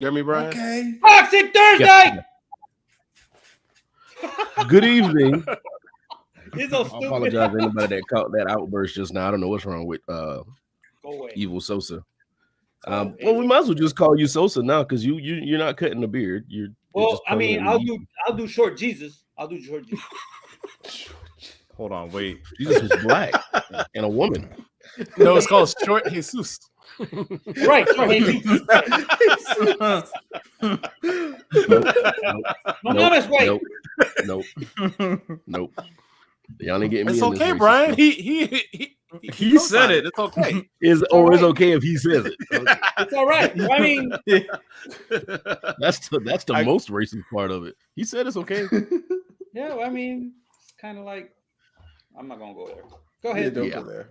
You hear me, Brian? Okay. Toxic Thursday. Good evening. He's so I stupid. apologize to anybody that caught that outburst just now. I don't know what's wrong with Go away. Evil Sosa. So, Well, we might as well just call you Sosa now because you're not cutting the beard. You're well, just I mean, permanently I'll do short Jesus. I'll do short Jesus. Hold on, wait. Jesus was black and a woman. No, it's called Short Jesus. Right, short Jesus. My mama's white. Nope. Y'all ain't getting me. It's in this okay, racist Brian. stuff. He said it. It's okay. It's okay if he says it. Okay. It's all right. I mean, That's the most racist part of it. He said it's okay. yeah. I mean, it's kind of like I'm not gonna go there. Go ahead. Don't go there.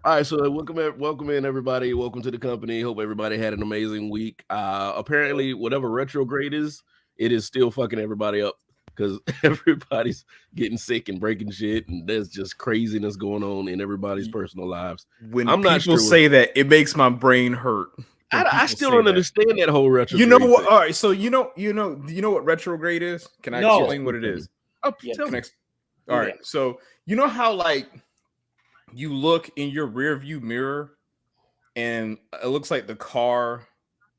All right, so welcome in everybody. Welcome to the company. Hope everybody had an amazing week. Apparently, whatever retrograde is, it is still fucking everybody up because everybody's getting sick and breaking shit, and there's just craziness going on in everybody's personal lives. When I'm not people sure say that, it makes my brain hurt. I still don't understand that whole retrograde. You know what? thing. All right, so you know what retrograde is? Can I explain what it is? Yeah. Tell me. All right, so you know how like you look in your rear view mirror and it looks like the car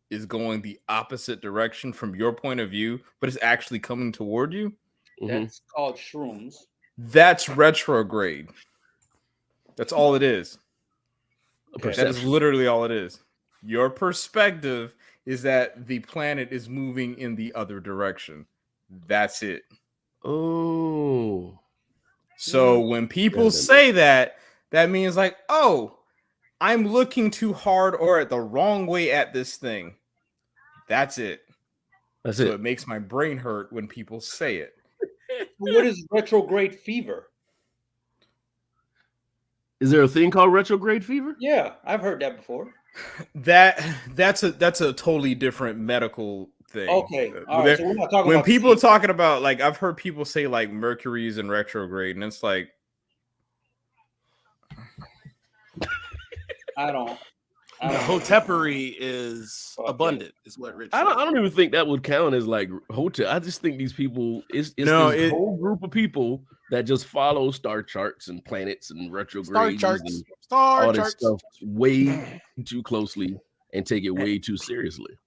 is going the opposite direction from your point of view, but it's actually coming toward you? That's called shrooms. That's retrograde. That's all it is. That is literally all it is. Your perspective is that the planet is moving in the other direction. That's it. Oh. So when people say that, that means like, oh, I'm looking too hard or at the wrong way at this thing. That's it. That's So it. it makes my brain hurt when people say it. What is retrograde fever? Is there a thing called retrograde fever? Yeah, I've heard that before. That's a totally different medical thing. Okay, all right. So we're not talking when about people are talking about like I've heard people say like Mercury's in retrograde, and it's like I don't. Hotepery is abundant, is what Rich said. I don't even think that would count as like hotel. I just think these people it's this whole group of people that just follow star charts and planets and retrogrades and all this stuff way too closely and take it way too seriously.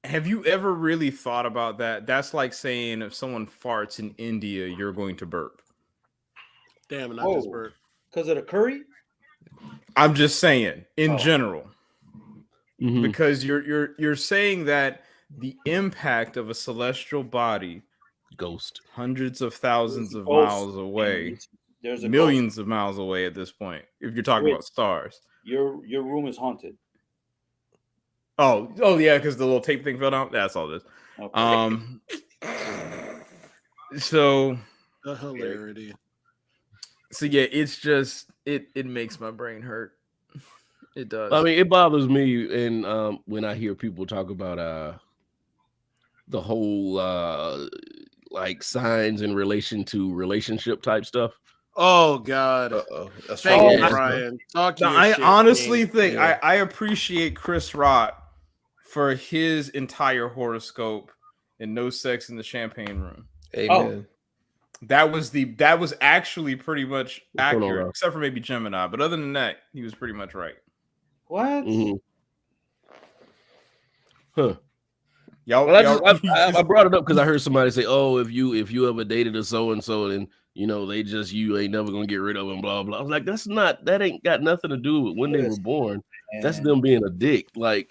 Have you ever really thought about that? That's like saying if someone farts in India, you're going to burp. Damn, and I just burped. Because of the curry? I'm just saying in general. Mm-hmm. Because you're saying that the impact of a celestial body, ghost, hundreds of thousands of miles away, there's a millions of miles away at this point. If you're talking about stars, your room is haunted. Oh yeah, because the little tape thing fell down. That's all this. Okay. So the hilarity. So yeah, it's just it makes my brain hurt. It does. I mean, it bothers me, and when I hear people talk about the whole like signs in relation to relationship type stuff. Oh God! Thank you, Brian. I honestly think I appreciate Chris Rock for his entire horoscope and No Sex in the Champagne Room. Amen. That was actually pretty much accurate, except for maybe Gemini. But other than that, he was pretty much right. What? Mm-hmm. Huh. I brought it up because I heard somebody say, "Oh, if you ever dated a so and so, and you ain't never gonna get rid of them." Blah blah. I was like, that ain't got nothing to do with when they were born. That's them being a dick. Like,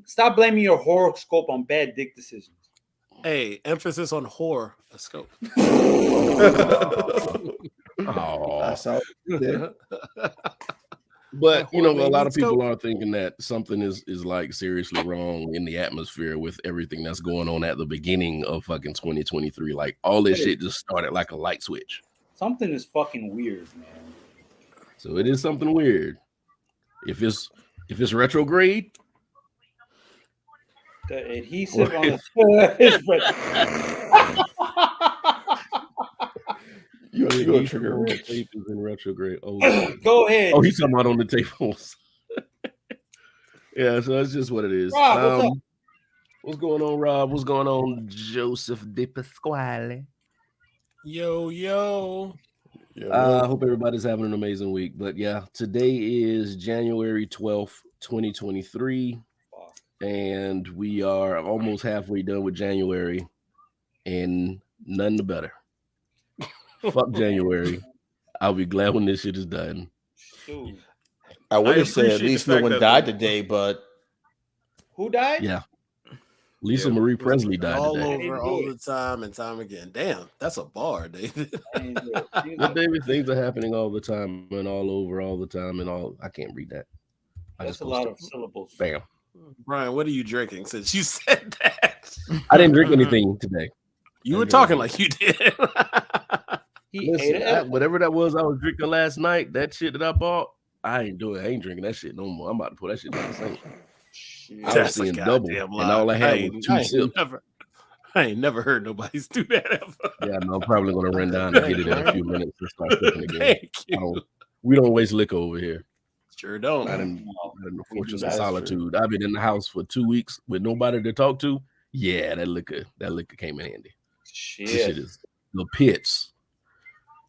stop blaming your horoscope on bad dick decisions. Hey, emphasis on horoscope. But a lot of people are thinking that something is like seriously wrong in the atmosphere with everything that's going on at the beginning of fucking 2023. Like all this shit just started like a light switch. Something is fucking weird, man. So it is something weird. If it's retrograde, the adhesive on the you're gonna trigger tape is in retrograde. Oh, go ahead. Oh, he's talking about on the tables. Yeah, so that's just what it is. Rob, what's up? What's going on, Rob? What's going on, Joseph De Pasquale? Yo. I hope everybody's having an amazing week. But yeah, today is January 12th, 2023. And we are almost halfway done with January. And none the better. Fuck January. I'll be glad when this shit is done. Dude. I would have appreciate said at the least fact no one that died the- today, but Who died? Yeah. Lisa Yeah, Marie it was Presley died all today. over, all the time and time again. Damn, that's a bar, David. Well, David, things are happening all the time and all over all the time and all. I can't read that. That's a lot of syllables. Bam. Brian, what are you drinking since you said that? I didn't drink anything today. You were talking like you did. He Listen, ate it. whatever that was I was drinking last night, that shit that I bought, I ain't doing it. I ain't drinking that shit no more. I'm about to put that shit down the sink. I was That's a seeing double, goddamn and lie. all I had was 2 sips. I ain't never heard nobody's do that ever. Yeah, no, I'm probably going to run down and get it in a few minutes and start cooking again. Thank you. We don't waste liquor over here. Sure don't. Not in the fortress of That's solitude. I've been in the house for 2 weeks with nobody to talk to. Yeah, that liquor came in handy. This shit is the pits.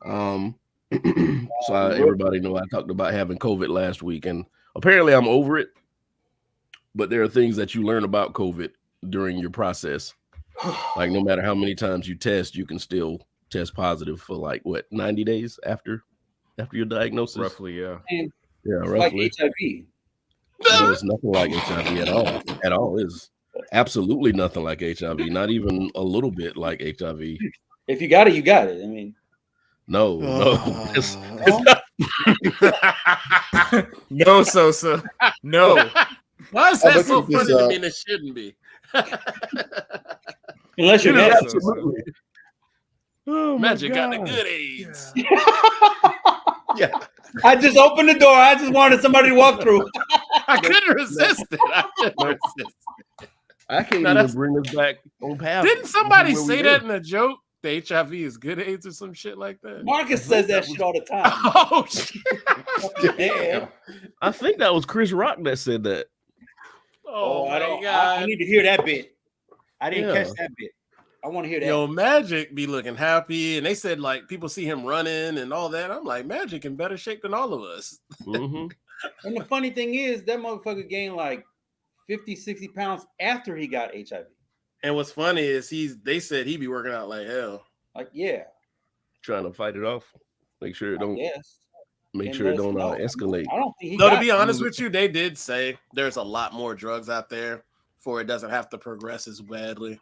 So everybody know I talked about having COVID last week, and apparently I'm over it. But there are things that you learn about COVID during your process. Like no matter how many times you test, you can still test positive for like 90 days after your diagnosis. Roughly, yeah. Yeah, It's roughly. like HIV. No, it's nothing like HIV at all. At all. It's absolutely nothing like HIV. Not even a little bit like HIV. If you got it, you got it. I mean, No. It's No, Sosa. No. Why is that looked so this funny to up. me and it shouldn't be? unless you're It is nasty. absolutely. Oh, my Magic got the God. good AIDS. yeah, I just opened the door. I just wanted somebody to walk through. I couldn't resist it. I can't Now even that's- bring us back on path. Didn't somebody Where we say were. that in a joke? The HIV is good AIDS or some shit like that? Marcus says that shit all the time. Oh, shit. Damn. I think that was Chris Rock that said that. Oh, I my don't. God. I need to hear that bit. I didn't Yeah. catch that bit. I want to hear that. Yo, Magic be looking happy, and they said like people see him running and all that. I'm like, Magic in better shape than all of us. Mhm. And the funny thing is, that motherfucker gained like 50, 60 pounds after he got HIV. And what's funny is they said he be working out like hell. Like, yeah, Trying to fight it off. Make sure it don't. yes. Make sure it don't escalate. I don't think he No, to got be honest with you, they did say there's a lot more drugs out there for it doesn't have to progress as badly.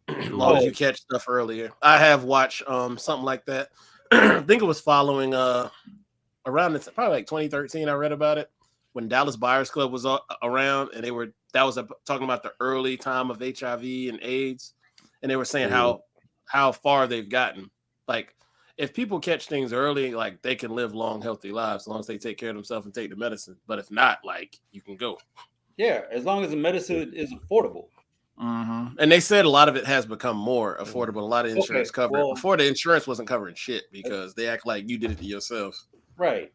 As long as you catch stuff earlier. I have watched something like that. I think it was following around this probably like 2013. I read about it when Dallas Buyers Club was around, and that was talking about the early time of HIV and AIDS, and they were saying how far they've gotten. Like if people catch things early, like they can live long, healthy lives as long as they take care of themselves and take the medicine. But if not, like you can go. Yeah, as long as the medicine is affordable. Mm-hmm. And they said a lot of it has become more affordable. A lot of insurance covered. Before the insurance wasn't covering shit because they act like you did it to yourself. Right.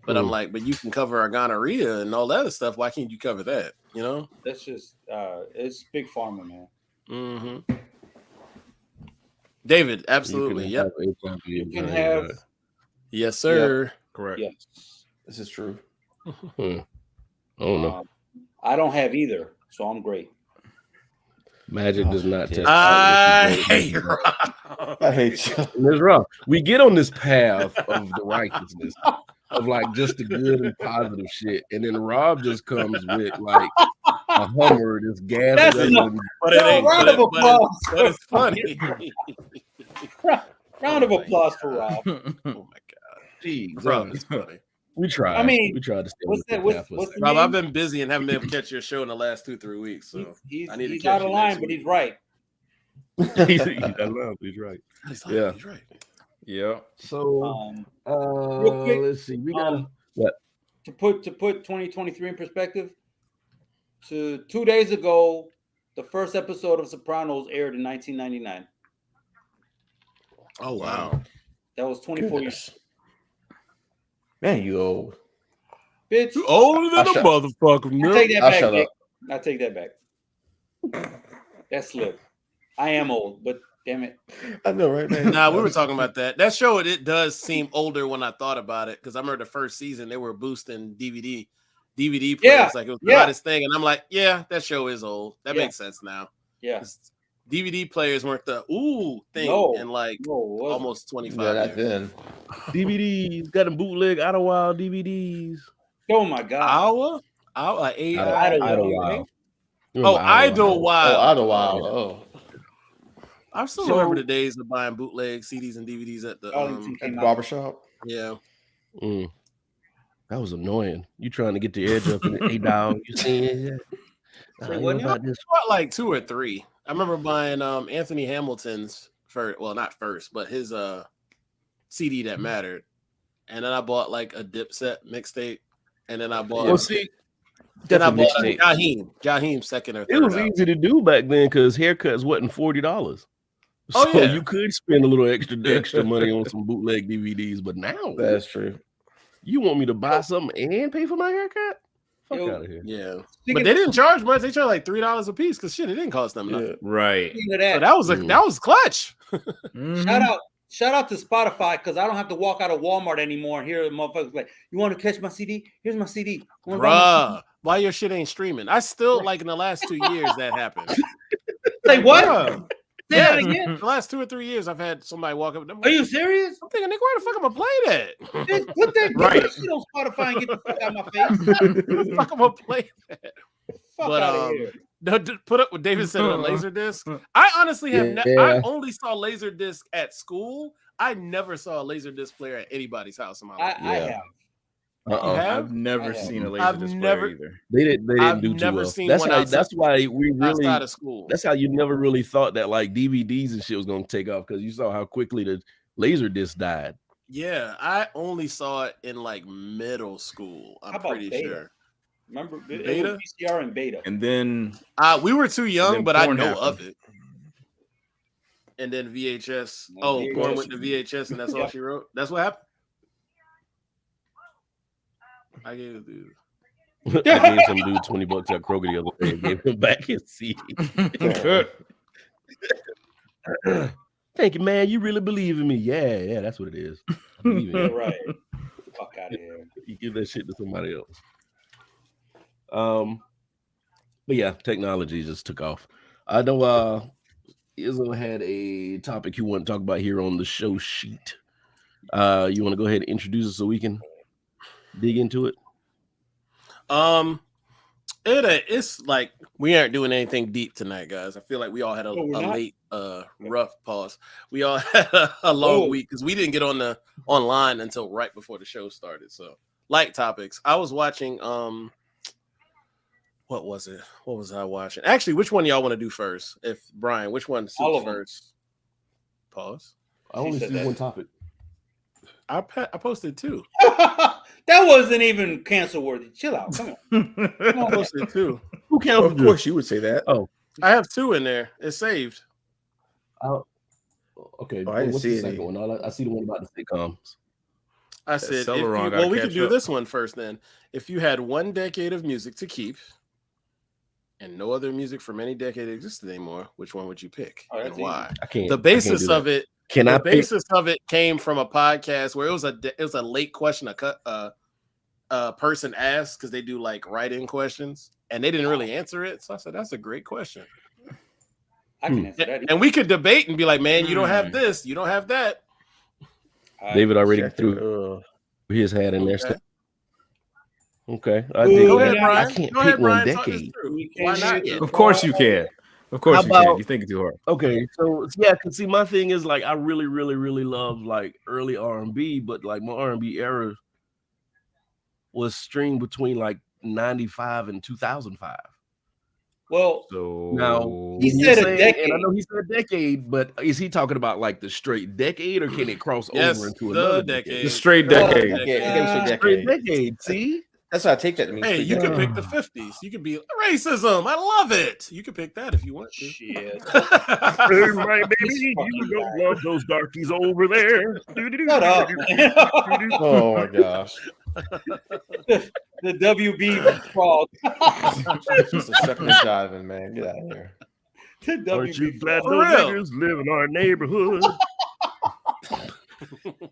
But I'm like, but you can cover a gonorrhea and all that other stuff. Why can't you cover that? You know? That's just it's big pharma, man. Mm-hmm. David, absolutely. Yep. You can have. Yes, sir. Correct. Yes. this is true. Oh no. I don't have either, so I'm great. Magic does not test. I hate Rob. I hate you. That's wrong. We get on this path of the righteousness of like just the good and positive shit, and then Rob just comes with like a Hummer, this gas. That's guzzling- enough. But it ain't. Round of applause. But it's funny. Round of applause for Rob. Oh my god, Jeez, Rob is funny. we tried. I mean, we tried to stay what's on the that- what's- path. what's the Rob, name? I've been busy and haven't been able to catch your show in the last 2-3 weeks. So He's I need to he's catch out of you line, next but week. he's right. he's right. Yeah. He's right. Yeah. So, Real quick, let's see. We got to put 2023 in perspective. To 2 days ago, the first episode of Sopranos aired in 1999. Oh wow. That was 24 years. Man, you old. Bitch. You older than I a shut- motherfucker, I man. take that I'll back, shut Nick. up. I take that back. That's slip. I am old, but damn it. I know, right? Man? Nah, we were talking about that. That show, it does seem older when I thought about it, because I remember the first season they were boosting DVD players, Yeah, like it was the yeah. hottest thing, and I'm like, yeah, that show is old. That Yeah. makes sense now. Yeah. 'Cause DVD players weren't the thing No. in like No, it wasn't. almost 25 Yeah, that years. then. DVDs, got them bootleg Idlewild DVDs. Oh my god. Idlewild. Oh, Idlewild. Oh, Idlewild. Oh, I still So- remember the days of buying bootleg CDs and DVDs at the Arlington at came the out. barbershop. yeah. Mm. That was annoying. You trying to get the edge up in the $8. You seeing it? Say You what know now? about this? Bought like 2 or 3. I remember buying Anthony Hamilton's first, well, not first, but his CD that mattered. And then I bought like a Dipset mixtape. And then I bought Well, see, then I Definitely bought mixtape. Jaheim's second or it third. was album. easy to do back then because haircuts wasn't $40. So Oh, yeah. you could spend a little extra money on some bootleg DVDs. But now That's true. you want me to buy something and pay for my haircut? Fuck Yo, out of here. Yeah. Speaking But they didn't charge much. They charged like $3 a piece because shit, it didn't cost them nothing. Yeah. Right. Speaking of So that, that was that was clutch. shout out to Spotify because I don't have to walk out of Walmart anymore and hear the motherfuckers like, you want to catch my CD? Here's my CD. Wanna buy my Bruh, why your shit ain't streaming? I still like in the last 2 years that happened. CD? Like what? Bruh. Say Yeah, that again. the last 2 or 3 years, I've had somebody walk up. Are you serious? I'm thinking, nigga, where the fuck am I play that? Bitch, put that Right. shit on Spotify and get the fuck out of my face. Where the fuck am I play that? Fuck But, out of here. Put up what David said on Laserdisc. I honestly have I Yeah. only saw Laserdisc at school. I never saw a Laserdisc player at anybody's house in my life. I Yeah. have. You have? I've never I have. seen a laser I've display never- either. They didn't I've do too never well. seen That's one how, outside- that's why we really outside of school. that's how you never really thought that like DVDs and shit was gonna take off because you saw how quickly the laser disc died. Yeah, I only saw it in like middle school. How I'm about pretty Beta? sure. Remember it Beta? was VCR and Beta. And then We were too young, then but I porn know happened. of it. And then VHS. Yeah, Oh, VHS. porn went to VHS, and that's all Yeah. she wrote. That's what happened. I gave it to I gave some dude $20 at Kroger the other day and gave him back his CD. Thank you, man. You really believe in me. Yeah, that's what it is. I believe in Yeah, you. right. Fuck out of here. You give that shit to somebody else. But yeah, technology just took off. I know Izzo had a topic you want to talk about here on the show sheet. You want to go ahead and introduce it so we can dig into it? It's like we aren't doing anything deep tonight, guys. I feel like we all had a we're not? late rough pause. We all had a long Whoa. week because we didn't get on the online until right before the show started. So light topics. I was watching what was it? What was I watching? Actually, which one y'all want to do first? If Brian, which one All suits of them. first? Pause. I only said see that. one topic. I posted 2. That wasn't even cancel worthy. Chill out. Come on. I posted 2. Who counted? Of course, you would say that. I have 2 in there. It's saved. Okay. Oh, I didn't what's see the second any. one? I see the one about the sitcoms. I said, if Celeron you, gotta well, we could catch do up. this one first then. If you had 1 decade of music to keep and no other music from any decade existed anymore, which one would you pick Oh, and that's why? I can't. The I can't basis do of that. it, Can the I pick? basis of it came from a podcast where it was a late question a person asked because they do like write-in questions and they didn't really answer it. So I said, that's a great question. I can answer that. And we could debate and be like, man, you don't have Hmm. this, you don't have that. David already Check threw it. his hat in there. Okay. Okay. Go Go ahead, ahead, Brian. I can't Go pick ahead, one Brian. Talk this decade. through. We Why can't not? Of course you can. Of course How you can. about- You think too hard. Okay, so yeah, cause see, my thing is like I really, really, really love like early R&B, but like my R&B era was streamed between like 95 and 2005. Well, So Now He when said you're a saying- decade. and I know he said decade, but is he talking about like the straight decade, or can it cross Yes, over into the another decade. the straight Well, decade. Yeah, it can say Straight decade. decade. See, That's what I take that to mean. Hey, straight you could decade. pick the 50s. You could be racism. I love it. You could pick that if you want to. shit. hey, my baby, This you fucking don't guy. love those darkies over there. Shut up. Oh my gosh. The WB frog. Just a sucking and jiving, man. Get out of here. The Aren't you WB glad frog. those For real. niggers live in our neighborhood?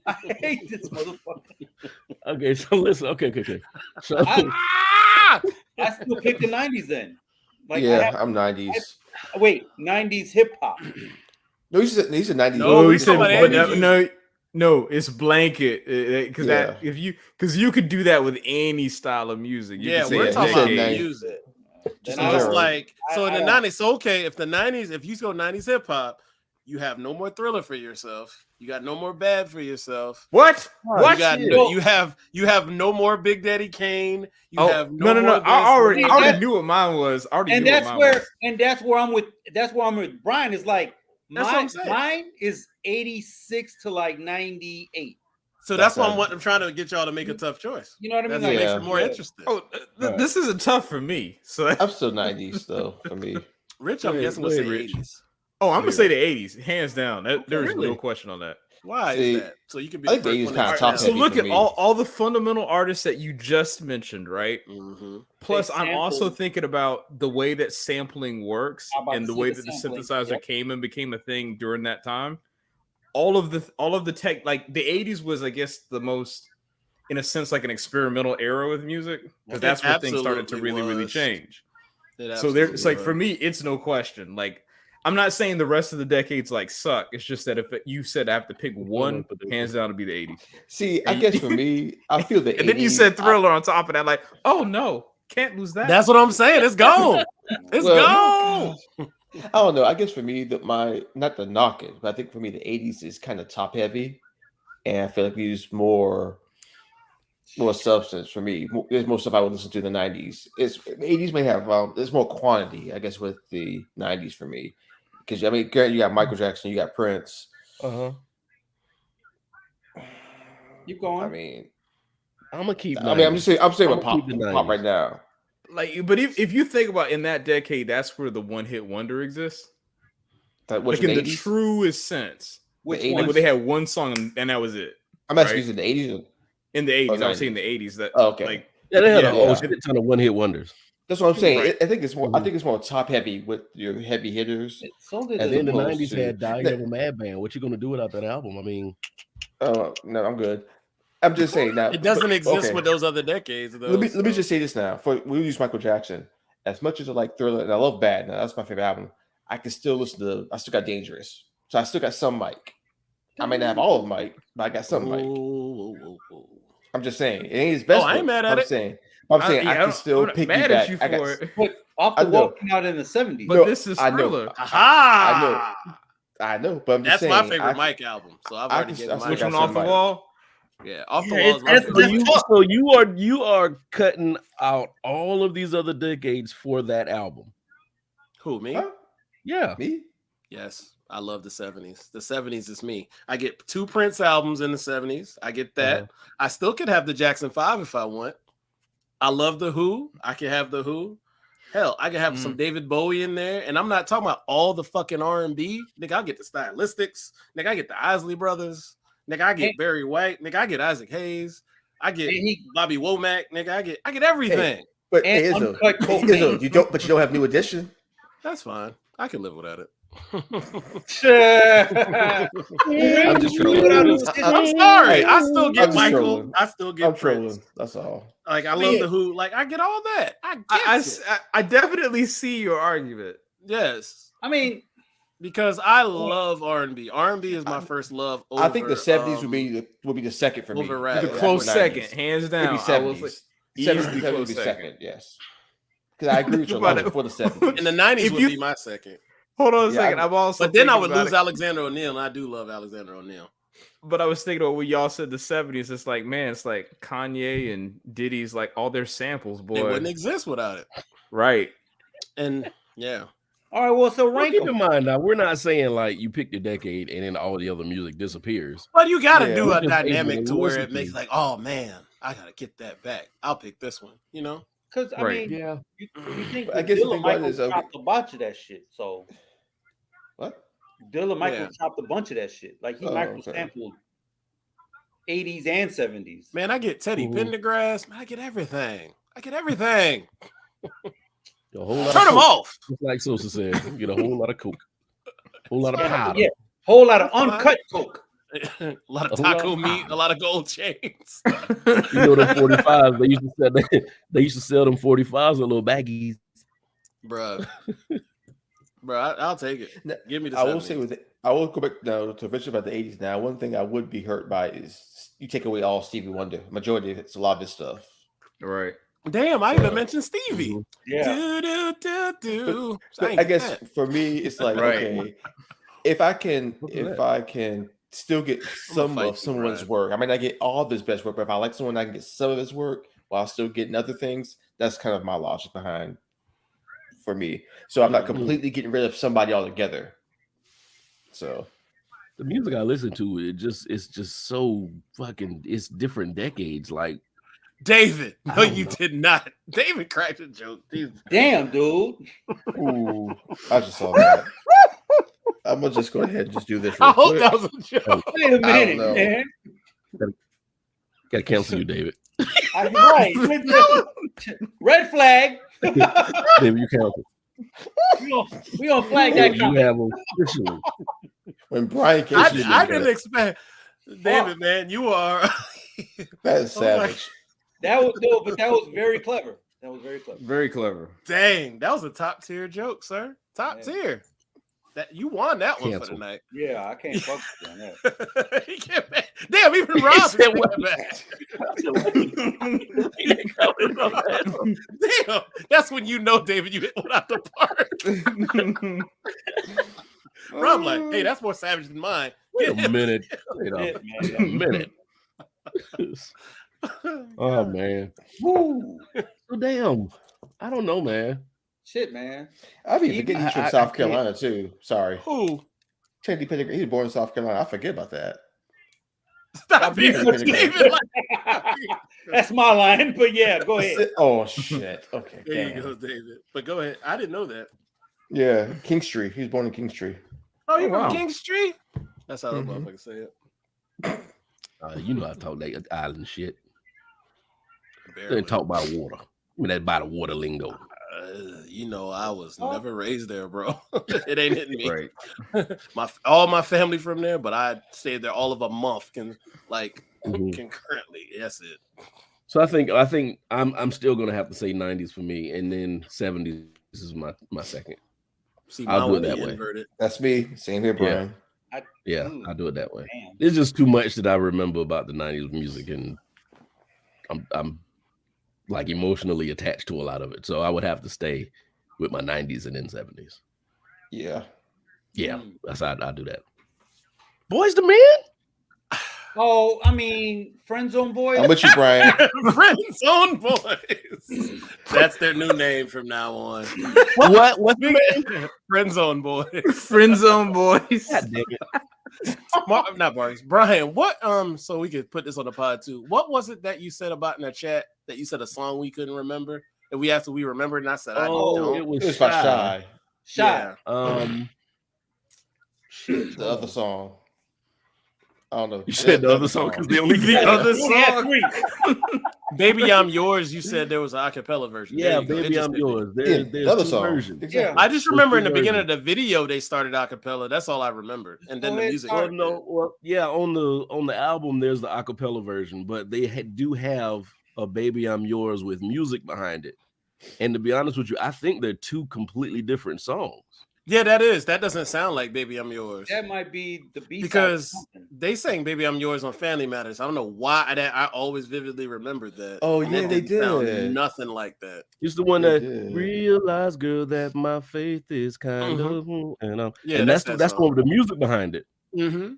I hate this motherfucker. Okay, so listen. Okay. So I still pick the 90s then. Like Yeah, I'm 90s. wait, 90s hip hop. No, he said 90s. No, we we said, talking but about 80s. no, it's blanket because Yeah. because you could do that with any style of music. You Yeah, could say we're a talking said about decade. 90s. music. Then So I it's don't- like, so in I the don't- 90s, so okay, if the 90s, if you go 90s hip hop, you have no more Thriller for yourself. You got no more Bad for yourself. What? What? What? You got shit. no, you have no more Big Daddy Kane. You Oh, have no no. more I already That's- knew what mine was. I already and knew that's what mine where was. and that's where I'm with Brian. Is like That's what I'm saying. mine is 86 to like 98. So that's That's why I'm trying to get y'all to make a tough choice. You know what I mean? That makes Yeah. it more interesting. Oh, this isn't tough for me. So I'm still 90s though for me. Rich, I'm Go guessing ahead, will say Rich. 80s. I'm gonna say the 80s, hands down. There is Really? no question on that. Why See, is that? So you can be I think the the 80s first one kinda to top start So heavy out. look for at me. all the fundamental artists that you just mentioned, right? Mhm. Plus, They I'm also sampled- thinking about the way that sampling works I'm about and to the say way the that the sampling, synthesizer yep. came and became a thing during that time. All of the tech, like the 80s was, I guess, the most, in a sense, like an experimental era with music, because It that's where things started to absolutely really was. change. It So there, it's like absolutely for was. me, it's no question. Like I'm not saying the rest of the decades like suck. It's just that if you said I have to pick one, hands down to be the 80s. See, I And guess you- for me, I feel the 80s. And then you said Thriller on top of that, like, oh no, can't lose that. That's what I'm saying. It's gone. It's gone. I don't know. I guess for me, not the knock it, but I think for me the 80s is kind of top heavy, and I feel like we use more substance for me. There's more stuff I would listen to in the 90s. The 80s may have there's more quantity, I guess, with the 90s for me, because I mean, granted, you got Michael Jackson, you got Prince. Keep going. I mean, I'm gonna keep. I'm just saying I'ma about pop, keep the pop 90s. right now. Like, but if you think about in that decade, that's where the one hit wonder exists. Like, Like in the truest sense. Which the one? Like where they had one song and that was it. I'm asking right? you in the 80s. In the 80s. I was 90s. saying the 80s. That Oh, okay. like Yeah, they had Yeah. a whole shit ton of one-hit wonders. That's what I'm saying. Right. I think it's more. I think it's more top heavy with your heavy hitters. So did And And then the opposed '90s to- had Dying of a Madman. What you gonna do without that album? I mean, Oh no, I'm good. I'm just saying now. It doesn't but- exist okay. with those other decades, though. Let me just say this now. We use Michael Jackson. As much as I like Thriller and I love Bad, now that's my favorite album. I can still listen to. I still got Dangerous, so I still got some Mike. I may not have all of Mike, but I got some Mike. I'm just saying it ain't his best. I ain't work, mad but at I'm it. saying. I can still I'm not pick mad you at back. you I got, for it. But off I the know. wall came out in the 70s. But No, this is I know. Thriller. Aha! I know, but I'm That's just saying. my favorite Mike album. So I've I already can- given I mine. still Which got one off the somebody. wall? Yeah, off the yeah, wall is my it's- favorite. so you are cutting out all of these other decades for that album. Who, me? Huh? Yeah, Me? Yes, I love the 70s. The 70s is me. I get 2 Prince albums in the 70s. I get that. I still could have the Jackson 5 if I want. I love the Who. I can have the Who. Hell, I can have some David Bowie in there, and I'm not talking about all the fucking R&B. Nigga, I get the Stylistics. Nigga, I get the Isley Brothers. Nigga, I get Barry White. Nigga, I get Isaac Hayes. I get Bobby Womack. Nigga, I get everything. But And Izzo, Uncut Cocaine. you don't have New Edition. That's fine. I can live without it. I'm just trolling. I'm sorry. I still I'm get just Michael. trolling. I still get I'm Prince. trolling. That's all. Like I love the Who. Like I get all that. I get it. I definitely see your argument. Yes, I mean, because I love R&B. R&B is my first love. Over, I think the 70s would be the second for me. over rap. You The could close put second, 90s. hands It'd down. be I was 70s. like, 70s easily would close be second. second. Yes. Because I agree with you. I love it for the 70s. In the 90s If would you- be my second. Hold on a Yeah, second. I'm also But then I thinking would about lose it. Alexander O'Neal, and I do love Alexander O'Neal. But I was thinking of when y'all said the 70s. It's like, man, it's like Kanye and Diddy's like all their samples, It boy. wouldn't exist without it. Right. And yeah, all right, well, so well, rank keep them. in mind now, we're not saying like you pick your decade and then all the other music disappears. but you got to Yeah, do we a just dynamic able to to where listen it makes to. like, oh man, I gotta get that back. I'll pick this one. You know, Because, I Right. mean, Yeah, you think I guess the Dilla thing about it Michael is, okay. chopped a bunch of that shit. So What? Dilla Michael Yeah. chopped a bunch of that shit. Like he Oh, micro okay. sampled 80s and 70s. Man, I get Teddy Pendergrass. Man, I get everything. A whole lot Turn of them coke. off. Just like Sosa said, you get a whole lot of coke, whole lot of powder. Yeah, whole lot of uncut coke. A lot of taco meat, a lot of gold chains. You know them 45s. They used to sell them 45s with little baggies. Bro, I'll take it. Give me the. I will say I will go back now to mention about the 80s. Now, one thing I would be hurt by is you take away all Stevie Wonder. Majority of it's a lot of his stuff. Right. Damn, I even mentioned Stevie. Yeah. Do. But I guess for me, it's like okay, if I can still get some of someone's work. I mean, I get all of his best work, but if I like someone, I can get some of his work while still getting other things. That's kind of my logic behind for me. So I'm not completely getting rid of somebody altogether. So the music I listen to, it's just so fucking. It's different decades. Like David, no, you did not. David cracked a joke. Damn, dude. Ooh, I just saw that. I'm gonna just go ahead and just do this. I hope that was a joke. Wait a minute, man. Gotta cancel you, David. Right. Red flag. David, you cancel. We gonna flag that. You have officially. When Brian came, I didn't expect David, man. You are. That is savage. That was very clever. That was very clever. Very clever. Dang, that was a top tier joke, sir. Top tier. That you won that one for tonight. Yeah, I can't fuck with you on that. He can't damn, even Rob Damn, that's when you know, David, you hit one out the park. Rob, like, hey, that's more savage than mine. Wait a minute. Wait a minute. Oh man. Woo. So damn. I don't know, man. Shit, man. I mean, forgetting he's from South Carolina too. Sorry. Who? Teddy Pendergrass. He was born in South Carolina. I forget about that. Stop being David. That's my line, but yeah, go ahead. Oh shit. Okay. There you go, David. But go ahead. I didn't know that. Yeah, Kingstree. He was born in Kingstree. Oh, you from King Street? That's how the motherfucker say it. You know I talk that island shit. They talk about water. I mean that by the water lingo. You know, I was never raised there, bro. It ain't hitting me. Right. All my family from there, but I stayed there all of a month. Concurrently. That's it. So I think I'm still gonna have to say 90s for me, and then 70s is my second. See, I'll do it that way. Inverted. That's me. Same here, Brian. I'll do it that way. Damn. It's just too much that I remember about the 90s music, and I'm like emotionally attached to a lot of it. So I would have to stay with my 90s and then 70s. Yeah. That's how I do that. Boys to Men? Oh, I mean, Friend Zone Boys. I'm with you, Brian. Friend Zone Boys. That's their new name from now on. What? What's the name? Friend Zone Boys. Friend Zone Boys. God damn it. Not Barnes. Brian, what so we could put this on the pod too. What was it that you said about in the chat that you said a song we couldn't remember? And we remembered, and I said I don't. It was Shy. Shy. The other song. I don't know. You said the other song because they only the other song. Baby, I'm Yours. You said there was an acapella version. Yeah, Baby, I'm Yours. There's other two song. versions. Exactly. I just remember in the beginning of the video they started acapella. That's all I remembered. And then the music. On the album there's the acapella version, but they do have a Baby, I'm Yours with music behind it. And to be honest with you, I think they're two completely different songs. Yeah, that doesn't sound like Baby, I'm Yours. That might be the B-side because they sang Baby, I'm Yours on Family Matters. I don't know why I always vividly remember that. Oh, yeah, they did. Sound nothing like that. It's the one that realize, girl, that my faith is kind of, and that's the one with the music behind it. Mm-hmm.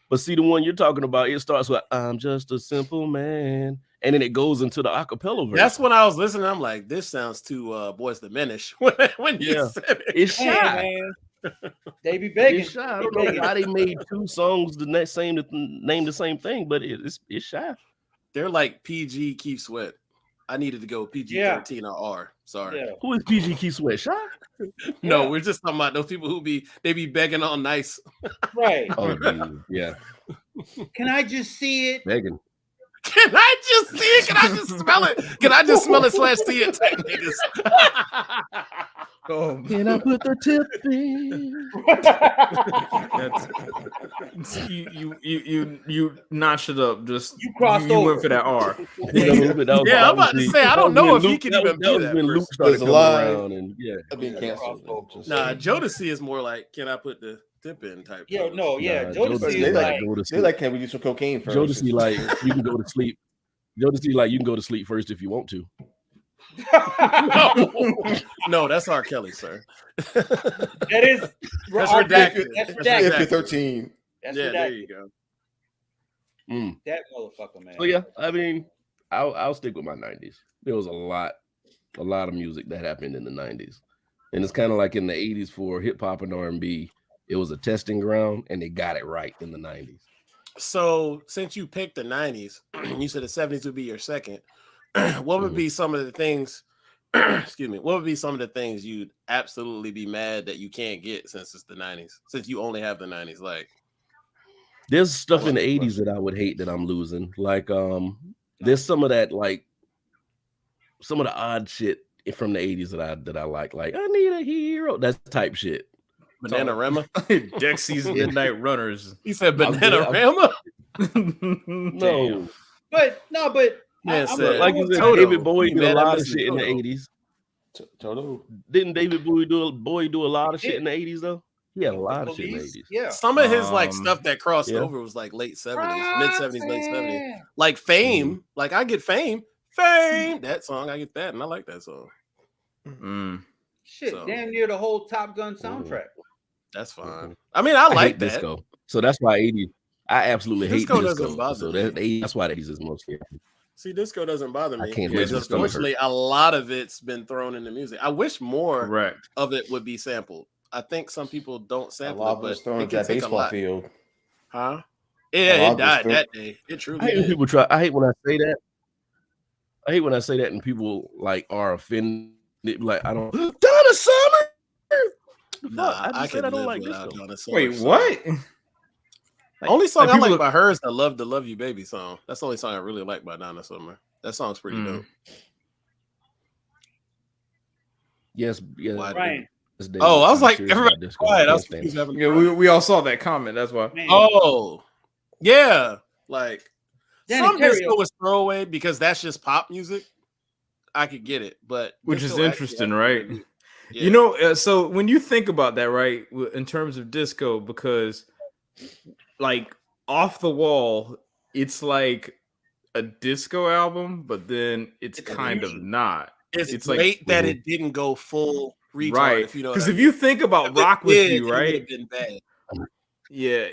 But see, the one you're talking about, it starts with "I'm just a simple man," and then it goes into the acapella version. That's when I was listening. I'm like, this sounds too Boys the Menish when you said it. It's Shy. They be begging. It's Shy. I don't know why they made two songs name the same thing, but it's Shy. They're like PG Keith Sweat. I needed to go PG-13 or R. Sorry. Yeah. Who is PG Keith Sweat? Shy? No, we're just talking about those people who be begging all nice. Right. Oh, yeah. Can I just see it? Megan. Can I just see it? Can I just smell it? Can I just smell it / see it? Type niggas. Can I put the tip in? That's, you notched it up. Just You crossed you over. went for that R. Yeah, I'm about to say, I don't know if he can even be that when Luke person. started There's a coming line. around, and being canceled. Nah, Jodeci is more like, can I put the tip in type? Yeah, thing. no, yeah. Nah, Jodeci Jodeci is like- like, go to They sleep. like, can we do some cocaine first? Jodeci like you can go to sleep. Jodeci like you can go to sleep first if you want to. No, that's R. Kelly, sir. that is That's R. redacted. That's That's redacted. if you're 13. That's Yeah, there redacted. you go. That motherfucker, man. So yeah, I mean, I'll stick with my 90s. There was a lot of music that happened in the 90s, and it's kind of like in the 80s for hip hop and R&B. It was a testing ground, and they got it right in the 90s. So, since you picked the 90s, you said the 70s would be your second. What would be some of the things? Excuse me. What would be some of the things you'd absolutely be mad that you can't get since it's the 90s? Since you only have the 90s, like There's stuff in the 80s that I would hate that I'm losing. Like there's some of that, like some of the odd shit from the 80s that I like I need a hero. That's type shit. Bananarama. Dexy's Midnight Runners. He said Bananarama. No. But Man I'm said, Like you said, Toto. David Bowie You did a mad at lot of Mrs. shit in the Toto. 80s. Toto. Didn't David Bowie do a lot of shit in the 80s though? He had a lot of shit in the 80s. Yeah. Some of his like stuff that crossed yeah. over was like late 70s, mid 70s, late 70s. Like Fame. Like I get Fame. That song, I get that, and I like that song. Shit, So- damn near the whole Top Gun soundtrack. That's fine. I mean, I like hate that. disco. So that's why 80s. I absolutely hate Disco disco. doesn't bother So me. that's why the 80s is most scary. See, disco doesn't bother me. I can't because let my stomach unfortunately, a lot of it's been thrown into music. I wish more Correct. of it would be sampled. I think some people don't A sample lot it, of us but thrown it into can that take a baseball lot. field. Huh? A Yeah, lot it of us died throw- that day. It I truly hate when did. people try. I hate when I say that. I hate when I say that and people like are offended. Like I don't. Donna Summer. Nah, I I just said can I don't live like without disco. Donna Summer. Wait, song. what? The only song I people- like by her is the Love You Baby song. That's the only song I really like by Donna Summer. That song's pretty dope. Yes. Yeah. Why- Ryan, Yes, David, Oh, I was I'm like, serious everybody about disco. quiet. I can't was stand confused it. having Yeah, we all saw that comment. That's why. man. Oh, yeah. Like Danny some Terry- disco is throwaway because that's just pop music. I could get it, but Which is disco actually interesting, has right? good- Yeah. You know, so when you think about that, right, in terms of disco, because like Off the Wall, it's like a disco album, but then it's It's a kind of fusion. not. it's like- great that it didn't go full retard. Right. If you know, Because what I if mean. you think about If it Rock With did, You, it would right? have been bad. Yeah,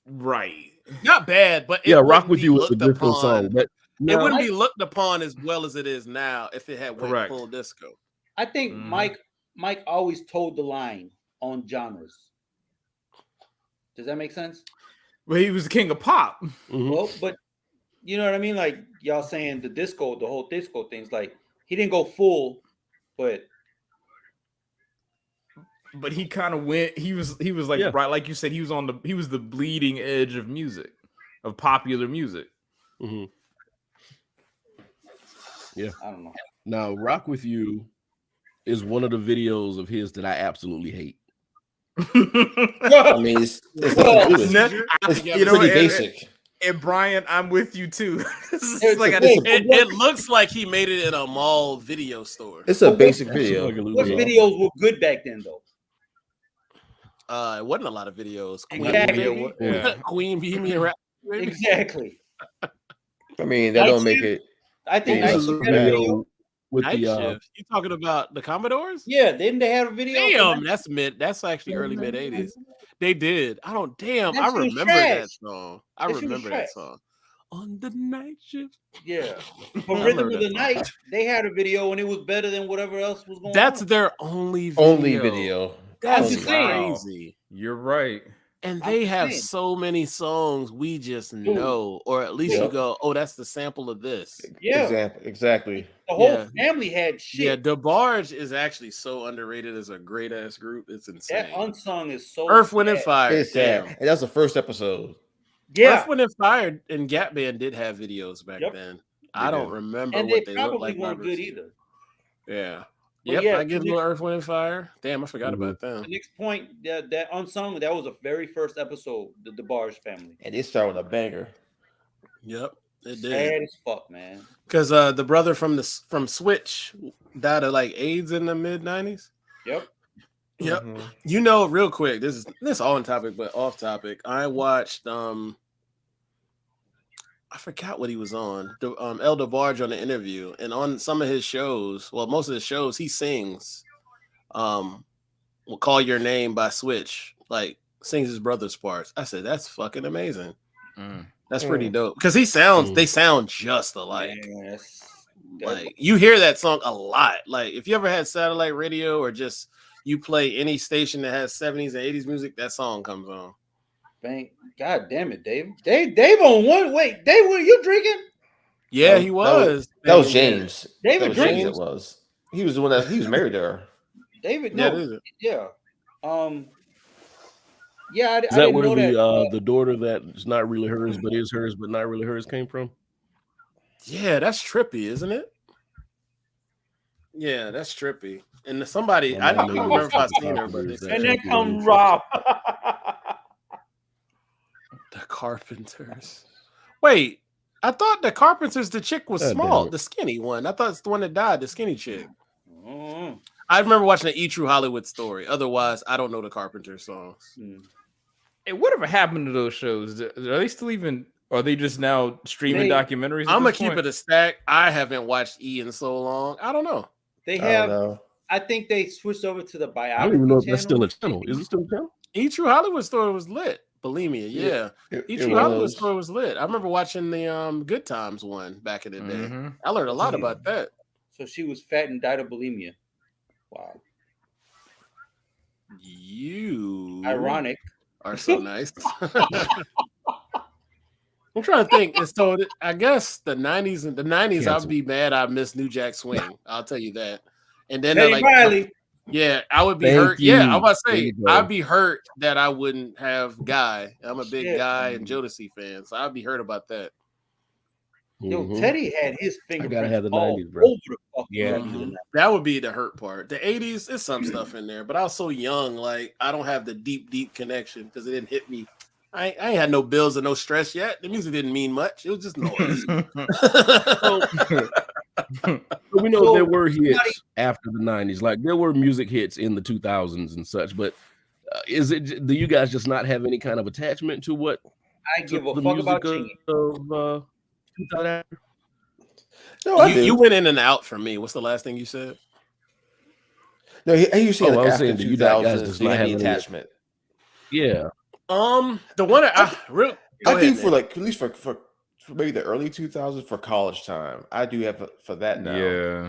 right. Not bad, but it Yeah, Rock wouldn't with be You was a looked disco upon- song, but It no, wouldn't be looked upon as well as it is now if it had went Correct. full disco. I think Mhm. Mike always told the line on genres. Does that make sense? Well, he was the king of pop. Mhm. Well, but you know what I mean? Like y'all saying the whole disco things, like he didn't go full, but But he kind of went. He was like Yeah. right, like you said. He was the bleeding edge of music, of popular music. Mhm. I don't know. Now, Rock With You is one of the videos of his that I absolutely hate. I mean, it's Well, nothing to it. It's You know, pretty and- basic. And Brian, I'm with you too. It's It's like a I basic- just, It looks like he made it in a mall video store. It's a basic Absolutely video. fucking What lose. videos were good back then, though? It wasn't a lot of videos. Queen, Exactly. Yeah. Queen beat me rap. baby. Exactly. I mean, that Night don't make Shift? it. I think Yeah, Night This is a Shift had a video. video with Night the Shift. You talking about the Commodores? Yeah, didn't they have a video? for Damn, Night that's mid. That's actually early mid '80s. They did. I don't. Damn, That I shit was remember that trash. song. I That shit was remember that trash. song. On the night shift. Yeah. I For remember Rhythm of that the song. Night, they had a video and it was better than whatever else was going That's on. their only video. Only video. That's I'm saying. crazy. you're right. And I'm they have saying. so many songs we just know, or at least Yeah. you go, oh, that's the sample of this. Yeah. Exactly. The whole Yeah. family had Yeah, shit. DeBarge is actually so underrated as a great ass group. It's insane. That unsung is so Earth, Wind, and sad. Fire. It's sad. Damn. And that's the first episode. Yeah, Earth, Wind and Fire and Gap Band did have videos back Yep. then. They I don't did. remember and what they they looked probably like. weren't good either. Yeah. But Yep. yeah, I get a little Earth, Wind and Fire. Damn, I forgot Mhm. about The them. next point, that unsung, that was the very first episode, the DeBarge family. And they start with a banger. Yep. It Sad did. as fuck, man. Because the brother from Switch died of like AIDS in the mid 90s. Yep. Yep. Mhm. You know, real quick, this is on topic, but off topic. I watched I forgot what he was on. El DeBarge on the interview, and on some of his shows, well, most of his shows, he sings "Will Call Your Name" by Switch, like sings his brother's parts. I said, that's fucking amazing. That's pretty dope. Because they sound just alike. Man, Like you hear that song a lot. Like if you ever had satellite radio or just you play any station that has 70s and 80s music, that song comes on. God damn it, Dave. Dave on one. Wait, Dave, were you drinking? Yeah, he was. That was James. David That was James. James. It was. He was the one that he was married to her. David, Yeah, no, it is. yeah. Yeah, I Is that didn't where know that. the daughter that's not really hers, but is hers, but not really hers came from? Yeah, that's trippy, isn't it? Yeah, that's trippy. And somebody, I don't even remember if I seen her, but they said And then come Rob. the Carpenters. Wait, I thought the Carpenters, the chick was God small, damn it. the skinny one. I thought it's the one that died, the skinny chick. Mm. I remember watching the E True Hollywood Story. Otherwise, I don't know the Carpenter songs. Hey, whatever happened to those shows? Are they still even? Are they just now streaming documentaries? I'm gonna keep it a stack. I haven't watched E in so long. I don't know. They I don't have. know. I think they switched over to the biography. I don't even know if channel. that's still a channel. Is it still a channel? E True Hollywood Story was lit. Bulimia, yeah. It E True Hollywood was. Story was lit. I remember watching the Good Times one back in the day. Mhm. I learned a lot about that. So she was fat and died of bulimia. Wow. You Ironic. are so nice. I'm trying to think. So I guess the 90s I'd be mad I missed New Jack Swing. I'll tell you that. And then Teddy Riley. yeah, I would be Thank hurt. you. Yeah, I was about to There say you go. I'd be hurt that I wouldn't have Guy. I'm a big Shit. Guy and Jodeci fan, so I'd be hurt about that. Yo, Mhm. Teddy had his fingerprints have the all 90s, bro. over the fucking Yeah. movie. That would be the hurt part. The 80s, there's some stuff in there, but I was so young, like I don't have the deep connection because it didn't hit me. I ain't had no bills or no stress yet. The music didn't mean much. It was just noise. But we know So, there were hits after the 90s. Like there were music hits in the 2000s and such. But do you guys just not have any kind of attachment to what? I give a the fuck about music Chingy. of 2000? No, I do. You went in and out for me. What's the last thing you said? No, he was saying Oh, I like was after saying, do you guys 2000s, just do you not have any have any- attachment? Yeah. The one I do for like at least for maybe the early 2000s for college time. I do have for that now. Yeah.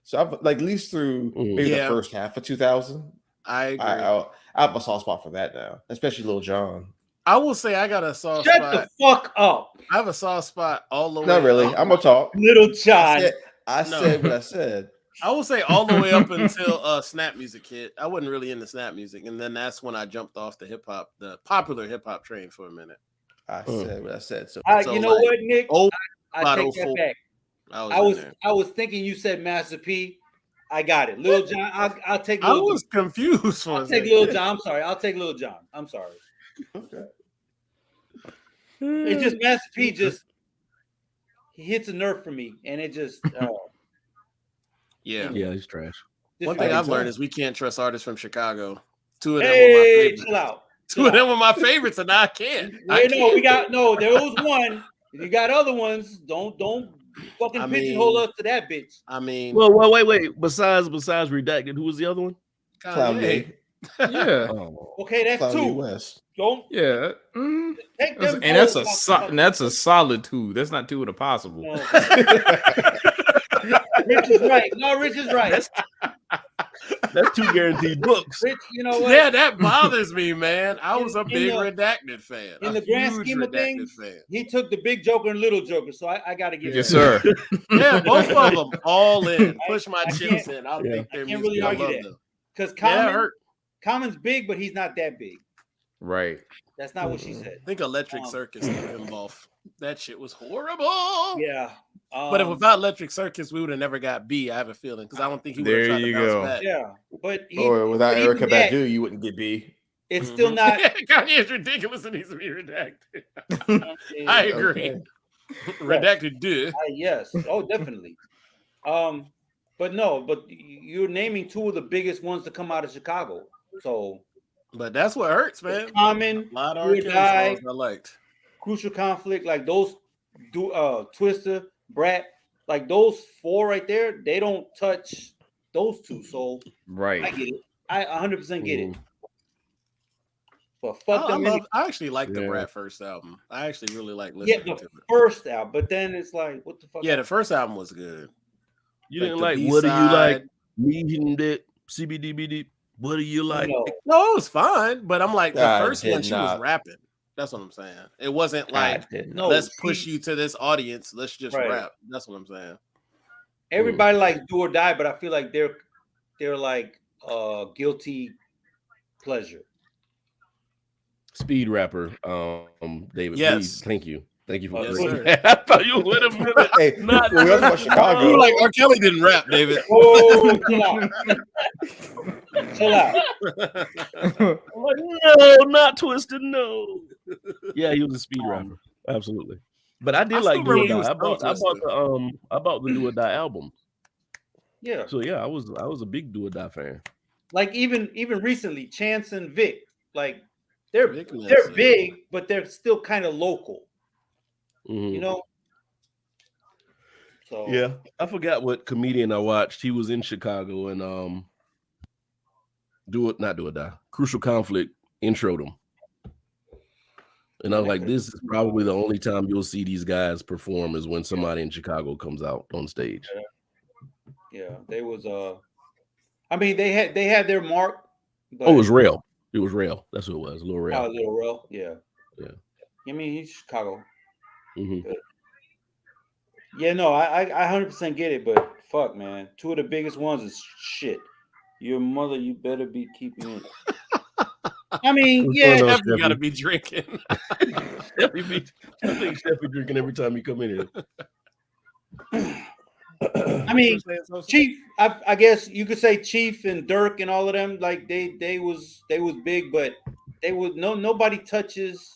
So I've like at least through maybe Yeah. the first half of 2000. I agree. I have a soft spot for that now, especially Lil Jon. I will say I got a soft Shut spot. the fuck up, I have a soft spot all the way. Not really. up. I'm gonna talk. Little John. I No. said what I said. I will say all the way up until Snap Music hit. I wasn't really into Snap Music, and then that's when I jumped off the popular hip hop train for a minute. I said what I said. So You know like, what, Nick? old I about take that 04. back. I I was thinking you said Master P. I got it. Lil John. I'll take I Lil was confused for John. a I'll take second. Lil John. I'm sorry. I'll take Lil John. I'm sorry. okay. It's just Master P. He hits a nerve for me, and it just. Yeah. Yeah, he's trash. One I thing think I've learned so. is we can't trust artists from Chicago. Two of them were my Hey, favorites. chill out. Two of them were my favorites, and now I can't. There was one. If you got other ones, don't fucking I mean- pigeonhole us to that bitch. I mean, Well, wait. Besides Redacted, who was the other one? Clown Kanye. Gay. Yeah. Oh, Okay, that's Clown Gay two. West. Don't Yeah. Mhm. take them. And that's both. that's a solid two. That's not two of the possible. No. Rich is right. No, Rich is right. that's 2 guaranteed books. Rich, you know what? Yeah, that bothers me, man. I was a In big the- Redacted fan. in a the grand huge scheme of Redacted things, fan. He took the big Joker and little Joker, so I got to give Yes, it. sir. Yeah, both of them all in. Push my I chips can't- in. I'll yeah. take their I can't music. really I argue love that. them. Because Yeah, it hurt. Common's big, but he's not that big. Right. That's not what she said. I think Electric Circus threw him off. That shit was horrible. Yeah. But if without Electric Circus, we would have never got B. I have a feeling because I don't think he would have There tried to you bounce go. back. Yeah, but Or without but Erica even that, Badu, you wouldn't get B. it's still not. Kanye is ridiculous and needs to be redacted. I agree. Okay. Redacted, dude. Yes. Oh, definitely. But no, but you're naming two of the biggest ones to come out of Chicago. So, But that's what hurts, man. Common, A lot of Do R. or Kelly Die, songs I liked. Crucial Conflict, like those, Twister, Brat, like those four right there, they don't touch those two. So I Right. get it. I 100% get it. But fuck them. I actually like the Yeah. Brat first album. I actually really like Yeah, listening the to it. first album, but then it's like, what the fuck? Yeah, the first album was good. You Like didn't the like what do you like? B-side. Me hitting that CBDBD. What do you like? No. No, it was fine, but I'm like the I first one did she was not. rapping. That's what I'm saying. It wasn't like I did No, let's push she- you to this audience. Let's just Right. rap. That's what I'm saying. Everybody likes Do or Die, but I feel like they're like guilty pleasure. Speed rapper, David. Yes. Please, thank you for Yes, bringing sir. that. I thought you would have minute. Hey, Not- when we talk about Chicago, You like R. Kelly didn't rap, David. Oh, chill out. Chill out. I'm like, no, not Twisted. No. Yeah, he was a speed rapper. Absolutely. But I did I like still Do or remember he Die. was I bought the Do or Die album. Yeah. So yeah, I was a big Do or Die fan. Like even recently, Chance and Vic, like they're Vic Mensa. they're big, but they're still kind of local, Mhm. you know. So Yeah, I forgot what comedian I watched. He was in Chicago and not Do or Die. Crucial Conflict introed him. And I was like, this is probably the only time you'll see these guys perform is when somebody in Chicago comes out on stage. yeah, they was I mean they had their mark. But, Oh, it was Rail. It was Rail. That's what it was. Lil Rail. Little Rel, yeah. Yeah. I mean he's Chicago. Mhm. Yeah, no, I 100% get it, but fuck, man, two of the biggest ones is shit. Your mother, you better be keeping it. I mean, What's yeah, going on, Definitely got to Steffi? be drinking. I think Steffi drinking every time you come in here. I mean, Chief, I guess you could say Chief and Dirk and all of them, like they was big, but they was nobody touches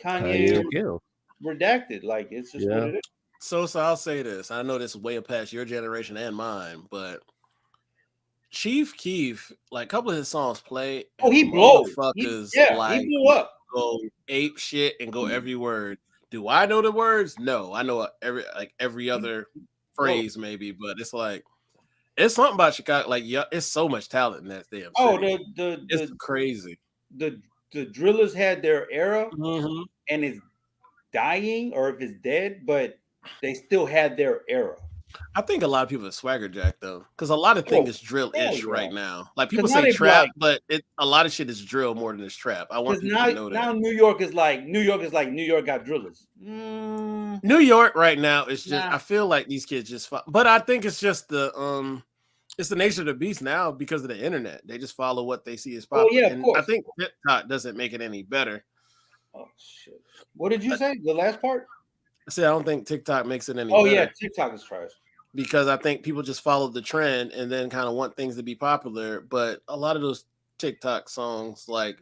Kanye and Kel. redacted. Like it's just what it is. So I'll say this. I know this is way past your generation and mine, but Chief Keef, like a couple of his songs play. Oh, he blows. Motherfuckers He blew up. go ape shit and go every word. Do I know the words? No, I know every other phrase maybe, but it's like it's something about Chicago. Like, yeah, it's so much talent in that damn city. It's crazy. The Drillers had their era Mhm. and it's dying, or if it's dead, but they still had their era. I think a lot of people are swagger jack though, because a lot of things is drill ish yeah. right now. Like people 'Cause now say they trap, like- but a lot of shit is drill more than it's trap. I want Because people to know that. now New York is like New York got Drillers. New York right now is just Nah. I feel like these kids just but I think it's just the nature of the beast now because of the internet. They just follow what they see as popular. yeah, of And course. I think TikTok doesn't make it any better. Oh shit! What did you say? The last part? I said I don't think TikTok makes it any Oh better. yeah, TikTok is trash. Because I think people just follow the trend and then kind of want things to be popular. But a lot of those TikTok songs, like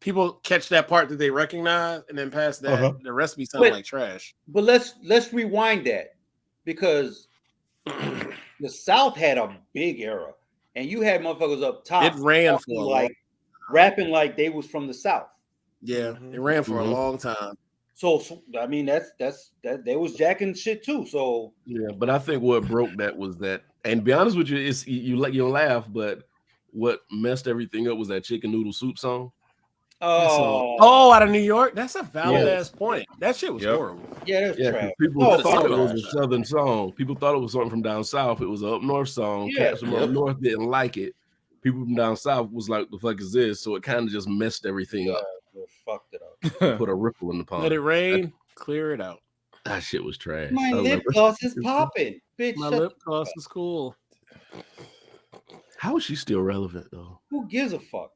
people catch that part that they recognize and then past that, the rest be sounding like trash. But let's rewind that because the South had a big era, and you had motherfuckers up top. It ran for like rapping like they was from the South. Yeah, it ran for a long time. So I mean that they was jacking shit too. So yeah, but I think what broke that was that, and to be honest with you, it's you'll laugh, but what messed everything up was that chicken noodle soup song. Out of New York, that's a valid ass point. That shit was horrible. Yeah, that's trash. People thought it was a southern song. People thought it was something from down south. It was an up north song. Cats from up north didn't like it. People from down south was like, "The fuck is this?" So it kind of just messed everything up. Fucked it up. Put a ripple in the pond. Let it rain, clear it out. That shit was trash. My lip gloss is popping, bitch. My lip gloss is cool. How is she still relevant though? Who gives a fuck?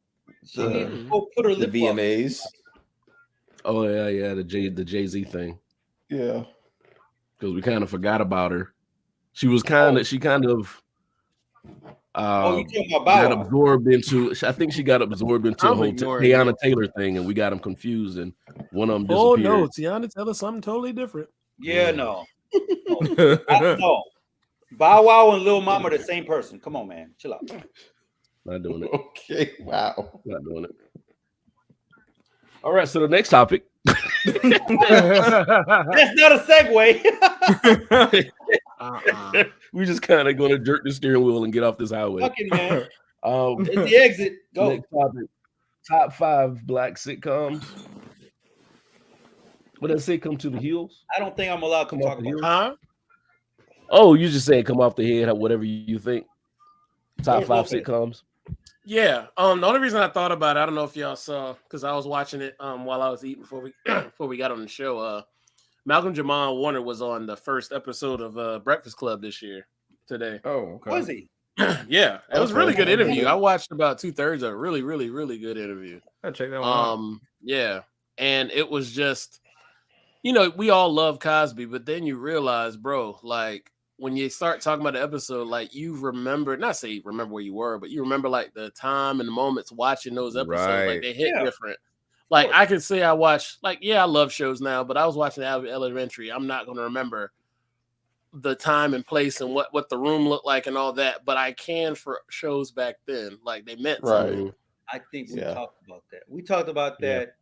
She needs to go put her the lip VMAs. Oh yeah, the Jay-Z thing. Yeah. Because we kind of forgot about her. She kind of you talking about got Bow Wow. absorbed into. I think she got absorbed into a I'm whole ignoring Tiana you. Taylor thing, and we got them confused, and one of them Oh disappeared. no, Tiana, tell us something totally different. Yeah, no. No. Bow Wow and Lil Mama the same person. Come on, man. Chill out. Not doing it. Okay. Wow. Not doing it. All right, so the next topic. That's not a segue. We just kind of going to jerk the steering wheel and get off this highway. Fucking man. It's the exit. Go. Next topic. Top 5 black sitcoms. What does it come to the heels? I don't think I'm allowed to Come talk off the about heels? Huh? Oh, you just saying come off the head, whatever you think. Top 5 Okay. sitcoms. Yeah. The only reason I thought about it, I don't know if y'all saw, because I was watching it while I was eating before we got on the show. Malcolm Jamal Warner was on the first episode of Breakfast Club this year today. Oh, okay. Was he? Yeah, it was a Okay. really good interview. I watched about 2/3 of a really, really, really good interview. I'll check that one out. Yeah, and it was just, we all love Cosby, but then you realize, bro, like when you start talking about the episode, like you remember, not say you remember where you were, but you remember like the time and the moments watching those episodes, like Right. they hit Yeah. different. Like I can say I watched, like, I love shows now, but I was watching Elementary. I'm not going to remember the time and place and what the room looked like and all that, but I can for shows back then. Like they meant something. Right. I think we Yeah. talked about that. We talked about that.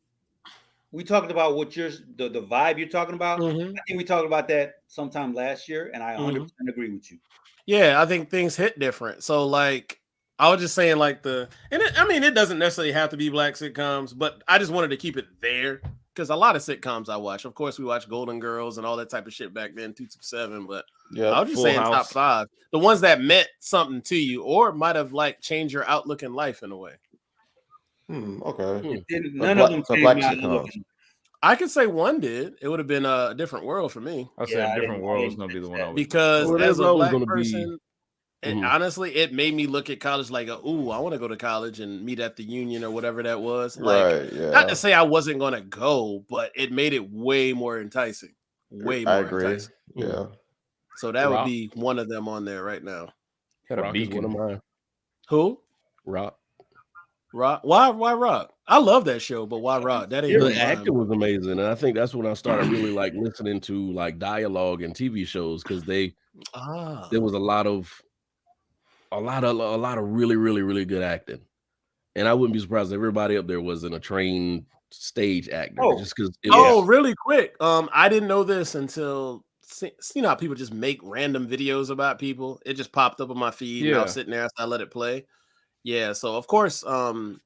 We talked about what the vibe you're talking about. Mhm. I think we talked about that sometime last year, and I 100% agree with you. Yeah, I think things hit different. So like I was just saying like it doesn't necessarily have to be black sitcoms, but I just wanted to keep it there because a lot of sitcoms I watch. Of course, we watched Golden Girls and all that type of shit back then, 227, but Yeah. I was just Full saying House. top 5. The ones that meant something to you or might have like changed your outlook in life in a way. Okay. None of them So changed black my sitcoms. outlook. I could say one did. It would have been a different world for me I'll say Yeah, I a different didn't- world I is didn't gonna be the think one that. I was because Well, as there's a always black gonna be- person, and honestly, it made me look at college like, ooh, I want to go to college and meet at the Union or whatever that was. Like, Right. Yeah. not to say I wasn't going to go, but it made it way more enticing. Way more I agree. enticing. Yeah. So that would Rock. be one of them on there right now. got a Rock is one of beacon. mine. Who? Rock. Rock? Why Rock? I love that show, but why Rock? That ain't The one of mine. acting was amazing, and I think that's when I started really like listening to like dialogue and TV shows because there was a lot of really, really, really good acting, and I wouldn't be surprised if everybody up there wasn't a trained stage actor. Oh. Just because. Really quick. I didn't know this until how people just make random videos about people. It just popped up on my feed, and I was sitting there, so I let it play. Yeah, so of course,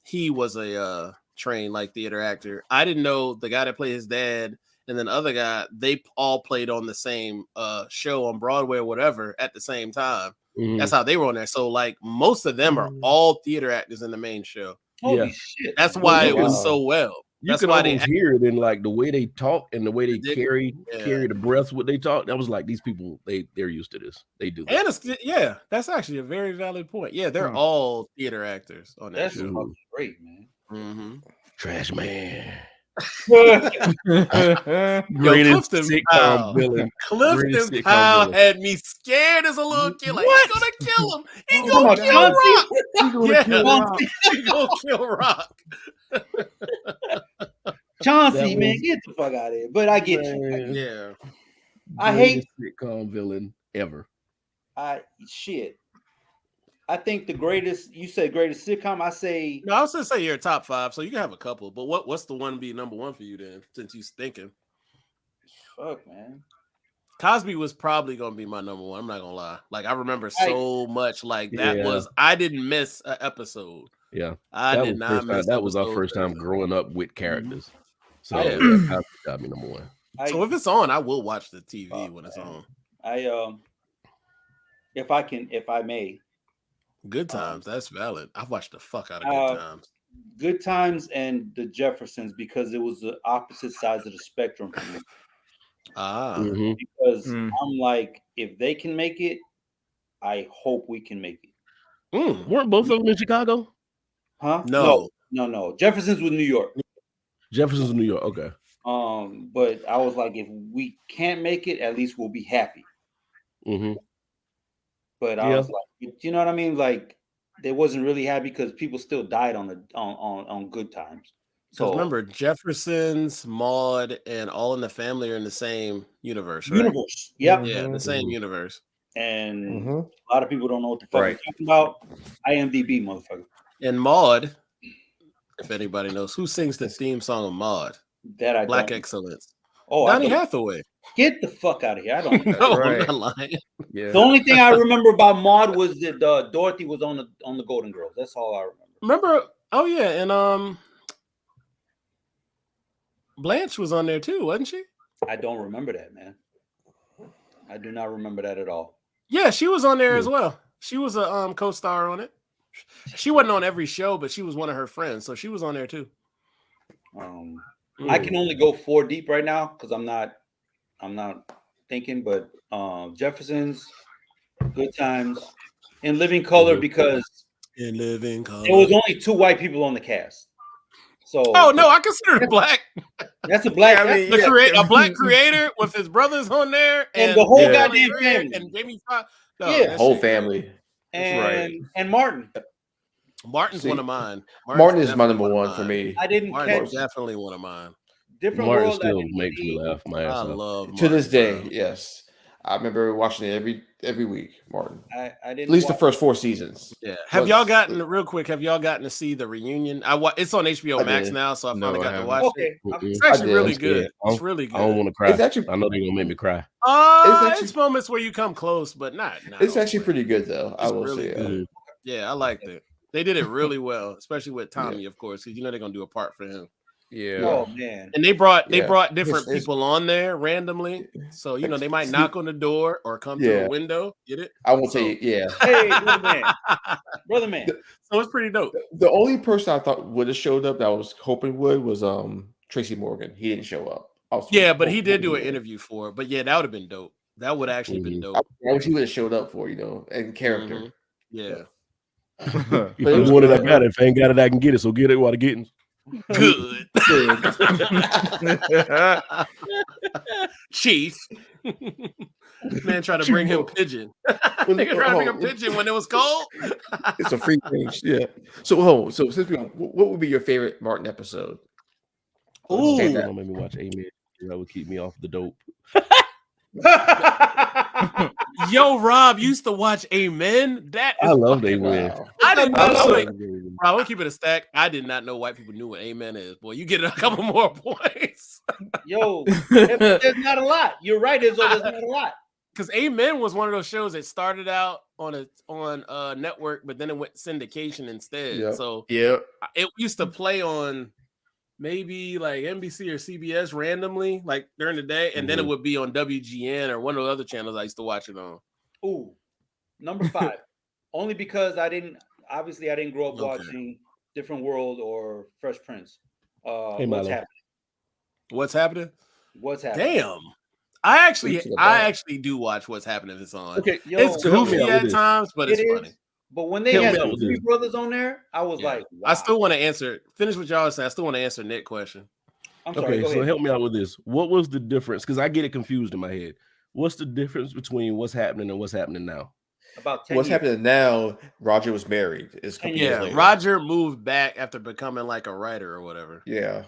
he was a trained like theater actor. I didn't know the guy that played his dad and then the other guy, they all played on the same show on Broadway or whatever at the same time. That's how they were on there. So like most of them are all theater actors in the main show. Holy shit! That's why it was wow. so well. You That's can why almost hear it in like the way they talk and the way they They- carry yeah. the breath. What they talk, that was like these people. They're used to this. They do. This. And it's, that's actually a very valid point. Yeah, they're all theater actors on that That's show. fucking great, man. Mm-hmm. Trash man. Yo, Greatest Clifton sitcom Powell. villain. Clifton Greatest sitcom Powell villain. had me scared as a little kid. Like, he's gonna kill him. He's Come gonna on, kill Chauncey. Rock. He's gonna Yeah. kill Rock. He's gonna kill Rock. Chauncey, That man, was- get the fuck out of here. But I get you. Man. Yeah. I hate- Greatest sitcom villain ever. Shit. I think the greatest. You say greatest sitcom. I say No, I was gonna say you're top 5, so you can have a couple. But what's the one be number 1 for you then? Since you're thinking, fuck, man. Cosby was probably gonna be my number 1. I'm not gonna lie. Like I remember so much. Like that Yeah. was I didn't miss an episode. Yeah, I that did was not first time. miss. That was our episode first time because- growing up with characters. So Yeah. yeah, Cosby got me number 1. So if it's on, I will watch the TV Fuck, when it's man. on. If I may, Good Times, that's valid. I've watched the fuck out of Good Times. Good Times and the Jeffersons because it was the opposite sides of the spectrum for me. Mhm. Because I'm like, if they can make it, I hope we can make it. Weren't both of them in Chicago? Huh? No. No. Jefferson's with New York. Jefferson's New York. Okay. But I was like, if we can't make it, at least we'll be happy. Mm-hmm. But I was like, you know what I mean? Like, they wasn't really happy because people still died on Good Times. So remember, Jefferson's, Maude, and All in the Family are in the same universe, right? Universe. Yep. Yeah, the same universe. And a lot of people don't know what the fuck Right. we're talking about. IMDb, motherfucker. And Maude, if anybody knows, who sings the theme song of Maude? That I Black don't. Excellence. Oh, Donny Hathaway. Get the fuck out of here! I don't. No, Right. I'm not lying. Yeah. The only thing I remember about Maude was that Dorothy was on the Golden Girls. That's all I remember. Remember? Oh yeah, and Blanche was on there too, wasn't she? I don't remember that, man. I do not remember that at all. Yeah, she was on there as well. She was a co-star on it. She wasn't on every show, but she was one of her friends, so she was on there too. I can only go 4 deep right now because I'm not thinking, but Jefferson's, Good Times, In Living Color because In Living Color. there was only 2 white people on the cast. So oh no, I consider it black. That's a black. Yeah, I mean, A black creator with his brothers on there, And the whole Danny goddamn Rand family. and Jamie Foxx. No, Yeah. that Whole shit- family. and Martin. Martin's See, one of mine. Martin is my definitely number one of for mine. me. I didn't Martin's catch definitely one of mine. Different Martin World. I still didn't makes me see. laugh my ass I off. love To Martin, this day, bro. yes. I remember watching it every week, Martin. I didn't. At least the watch first 4 seasons. Yeah. Have Was- y'all gotten real quick? Have y'all gotten to see the reunion? It's on HBO I Max did. now, so I No, finally I got to haven't. watch it. Okay. It's I actually did. really I'm good. scared. It's really good. I don't want to cry. It's actually- I know they're gonna make me cry. It's actually- Moments where you come close, but not. It's actually pretty good, though. I It's will really say. good. Yeah, I liked it. They did it really well, especially with Tommy, of course, because they're gonna do a part for him. Yeah. Oh man. And they brought Yeah. different His- people on there randomly, so they might knock on the door or come to Yeah. the window. Get it? I won't say, yeah. Hey, brother man. So it's pretty dope. The only person I thought would have showed up that I was hoping would was Tracy Morgan. He didn't show up. Yeah, but he did do an interview for it. But yeah, that would have been dope. That would actually been dope. I wish he would have showed up for, in character. Mhm. Yeah. But If it you was want it, I good. got it. If I ain't got it, I can get it. So get it while I getting. Good. Good. Chief. Man tried to bring him pigeon. Nigga tried to bring him pigeon when it was cold. It's a free range, yeah. So since what would be your favorite Martin episode? Ooh. Don't make me watch Amen. That would keep me off the dope. Yo, Rob used to watch Amen. That is I love fucking- Amen. Wow. I didn't I know. love Like, it. Rob, we'll keep it a stack. I did not know white people knew what Amen is. Boy, you get a couple more points. Yo, there's not a lot. You're right, Izzo. There's not a lot. Because Amen was one of those shows that started out on a network, but then it went syndication instead. Yep. So Yeah. it used to play on maybe like NBC or CBS randomly, like during the day, and then it would be on WGN or one of the other channels I used to watch it on. Ooh, number 5. Only because I didn't grow up Okay. watching Different World or Fresh Prince. Hey, What's Milo. happening? What's happening? What's happening? Damn. I Speak to the I bag. actually do watch What's Happening if it's on. Okay, yo, It's so help me goofy out with at this. times, but it's it funny. is. But when they Help had me out the with three this. brothers on there, I was Yeah. like, wow. I still want to answer. Finish what y'all saying. I still want to answer Nick's question. I'm sorry. Okay, Go so ahead. help me out with this. What was the difference? Because I get it confused in my head. What's the difference between what's happening and what's happening now? About 10 What's years. happening now? Roger was married. It's a couple years Yeah, later. Roger moved back after becoming like a writer or whatever. Yeah.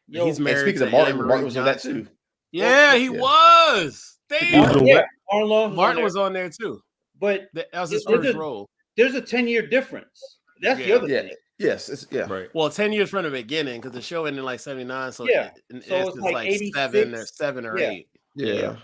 Yo, He's And married speaking to of Martin, Anne Marie Martin was on that Johnson. too. Yeah, he Yeah. was. He was Damn. on yeah, what? Martin Martin was on there too. but That was his There's first a- role. there's a 10-year difference. That's the Yeah. other Yeah. thing. Yes. It's, yeah. Right. Well, 10 years from the beginning, because the show ended in like 79. So Yeah. in So it's essence, like like 86. seven or Yeah. 8. Yeah.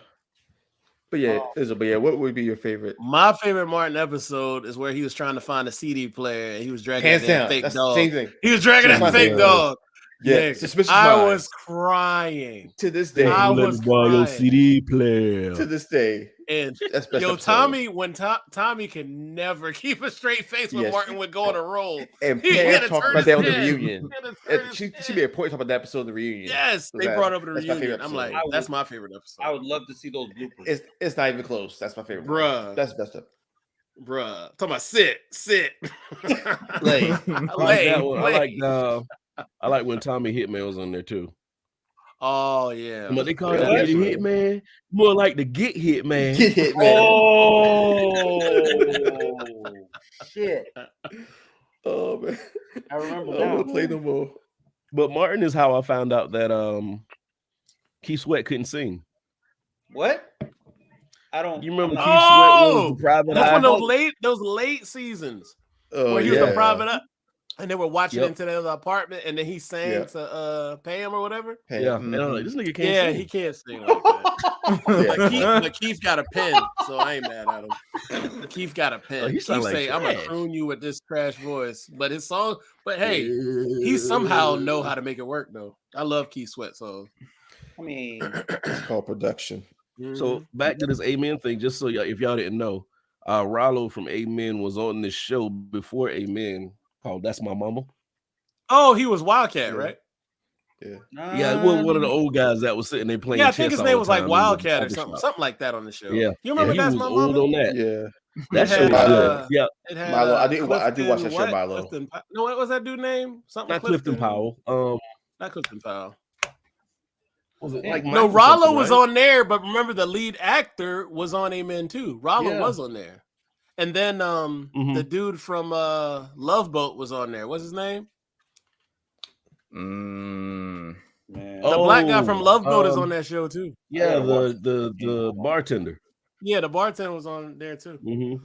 But yeah, what would be your favorite? My favorite Martin episode is where he was trying to find a CD player and he was dragging Hands that damn down. fake That's the dog. same thing. He was dragging that Suspicious fake Minds. dog. Yeah. Nigga, Suspicious I Minds. was crying. To this day. I Let was me borrow your crying. CD player. To this day. And That's best yo, episode. Tommy, when Tommy can never keep a straight face when Yes. Martin would go on a roll. And He Pam had to talked turn about that on his the head. reunion. He had to turn his She head. made a point talking about that episode of the reunion. Yes, So they that- brought up the that's my favorite reunion. I'm like, episode. that's my favorite episode. I would love to see those bloopers. It's not even close. That's my favorite. Bruh. One. That's best of. Bruh. Talking about sit. Lay. I like that one. lay. I like when Tommy Hitman was on there too. Oh yeah. But they call What? that the Hitman. More like the Get Hit Man. Get hit, man. Oh shit! Oh man, I remember I now. want to play no more. But Martin is how I found out that Keith Sweat couldn't sing. What? I don't. You remember I'm Keith not- Sweat was the private That's eye? one of those late seasons Oh where he was yeah. the private eye, and they were watching Yep. into their apartment, and then he sang to Pam or whatever. Hey, Yeah, and I'm like, this nigga can't Yeah, sing. he can't sing like that. Yeah. But Keith got a pen, so I ain't mad at him. Keith got a pen. Oh, he Keith sound like say, "I'm gonna trash." croon you with this trash voice," but his song. But hey, he somehow know how to make it work though. I love Keith Sweat songs. I mean, It's called production. So back to this Amen thing, just so y'all, if y'all didn't know, Rollo from Amen was on this show before Amen called That's My Mama. Oh, he was Wildcat, Yeah. right? Yeah, it was one of the old guys that was sitting there playing. Yeah, I think chess his all name the was like time in the Wildcat or barbershop. something like that on the show. Yeah, You remember he That's was My old Mama? on that. Yeah. That show It was had, good. Yeah, It had Milo. I do watch that Clifton, show, what? Milo. No, what was that dude name? Something not Clifton Powell. Not Clifton Powell. Was it Yeah. like No, Mike or Rollo something, was right? on there, but remember the lead actor was on Amen too. Rollo Yeah. was on there. And then the dude from Love Boat was on there. What's his name? man. The black guy from Love Boat is on that show too. Yeah, the bartender. Yeah, the bartender was on there too.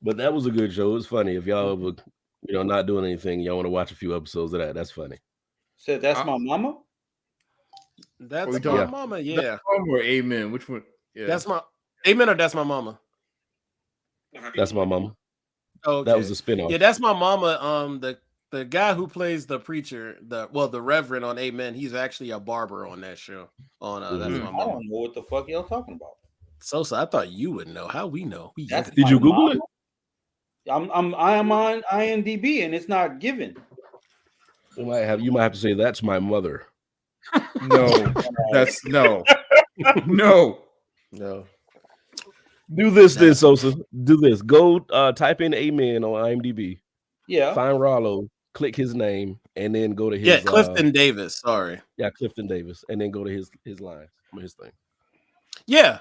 But that was a good show. It was funny. If y'all ever, not doing anything, y'all want to watch a few episodes of that. That's funny. Said That's My Mama. That's we my talking- mama. That's Yeah, or Amen. Which one? Yeah. that's my Amen or That's My Mama. That's My Mama. Okay. That was a spinoff. Yeah, That's My Mama. The guy who plays the preacher, the Reverend on Amen, he's actually a barber on that show. On That's My I Mama. don't know what the fuck y'all talking about. Sosa, I thought you would know. How we know? We That's Did you my Google mama? it? I am on IMDb and it's not given. You might have to say that's my mother. No, that's no. No. Do this then, Sosa. Do this. Go type in Amen on IMDb. Yeah. Find Rollo, click his name, and then go to his Clifton Davis. Sorry. Yeah, Clifton Davis, and then go to his line, his thing. Yeah.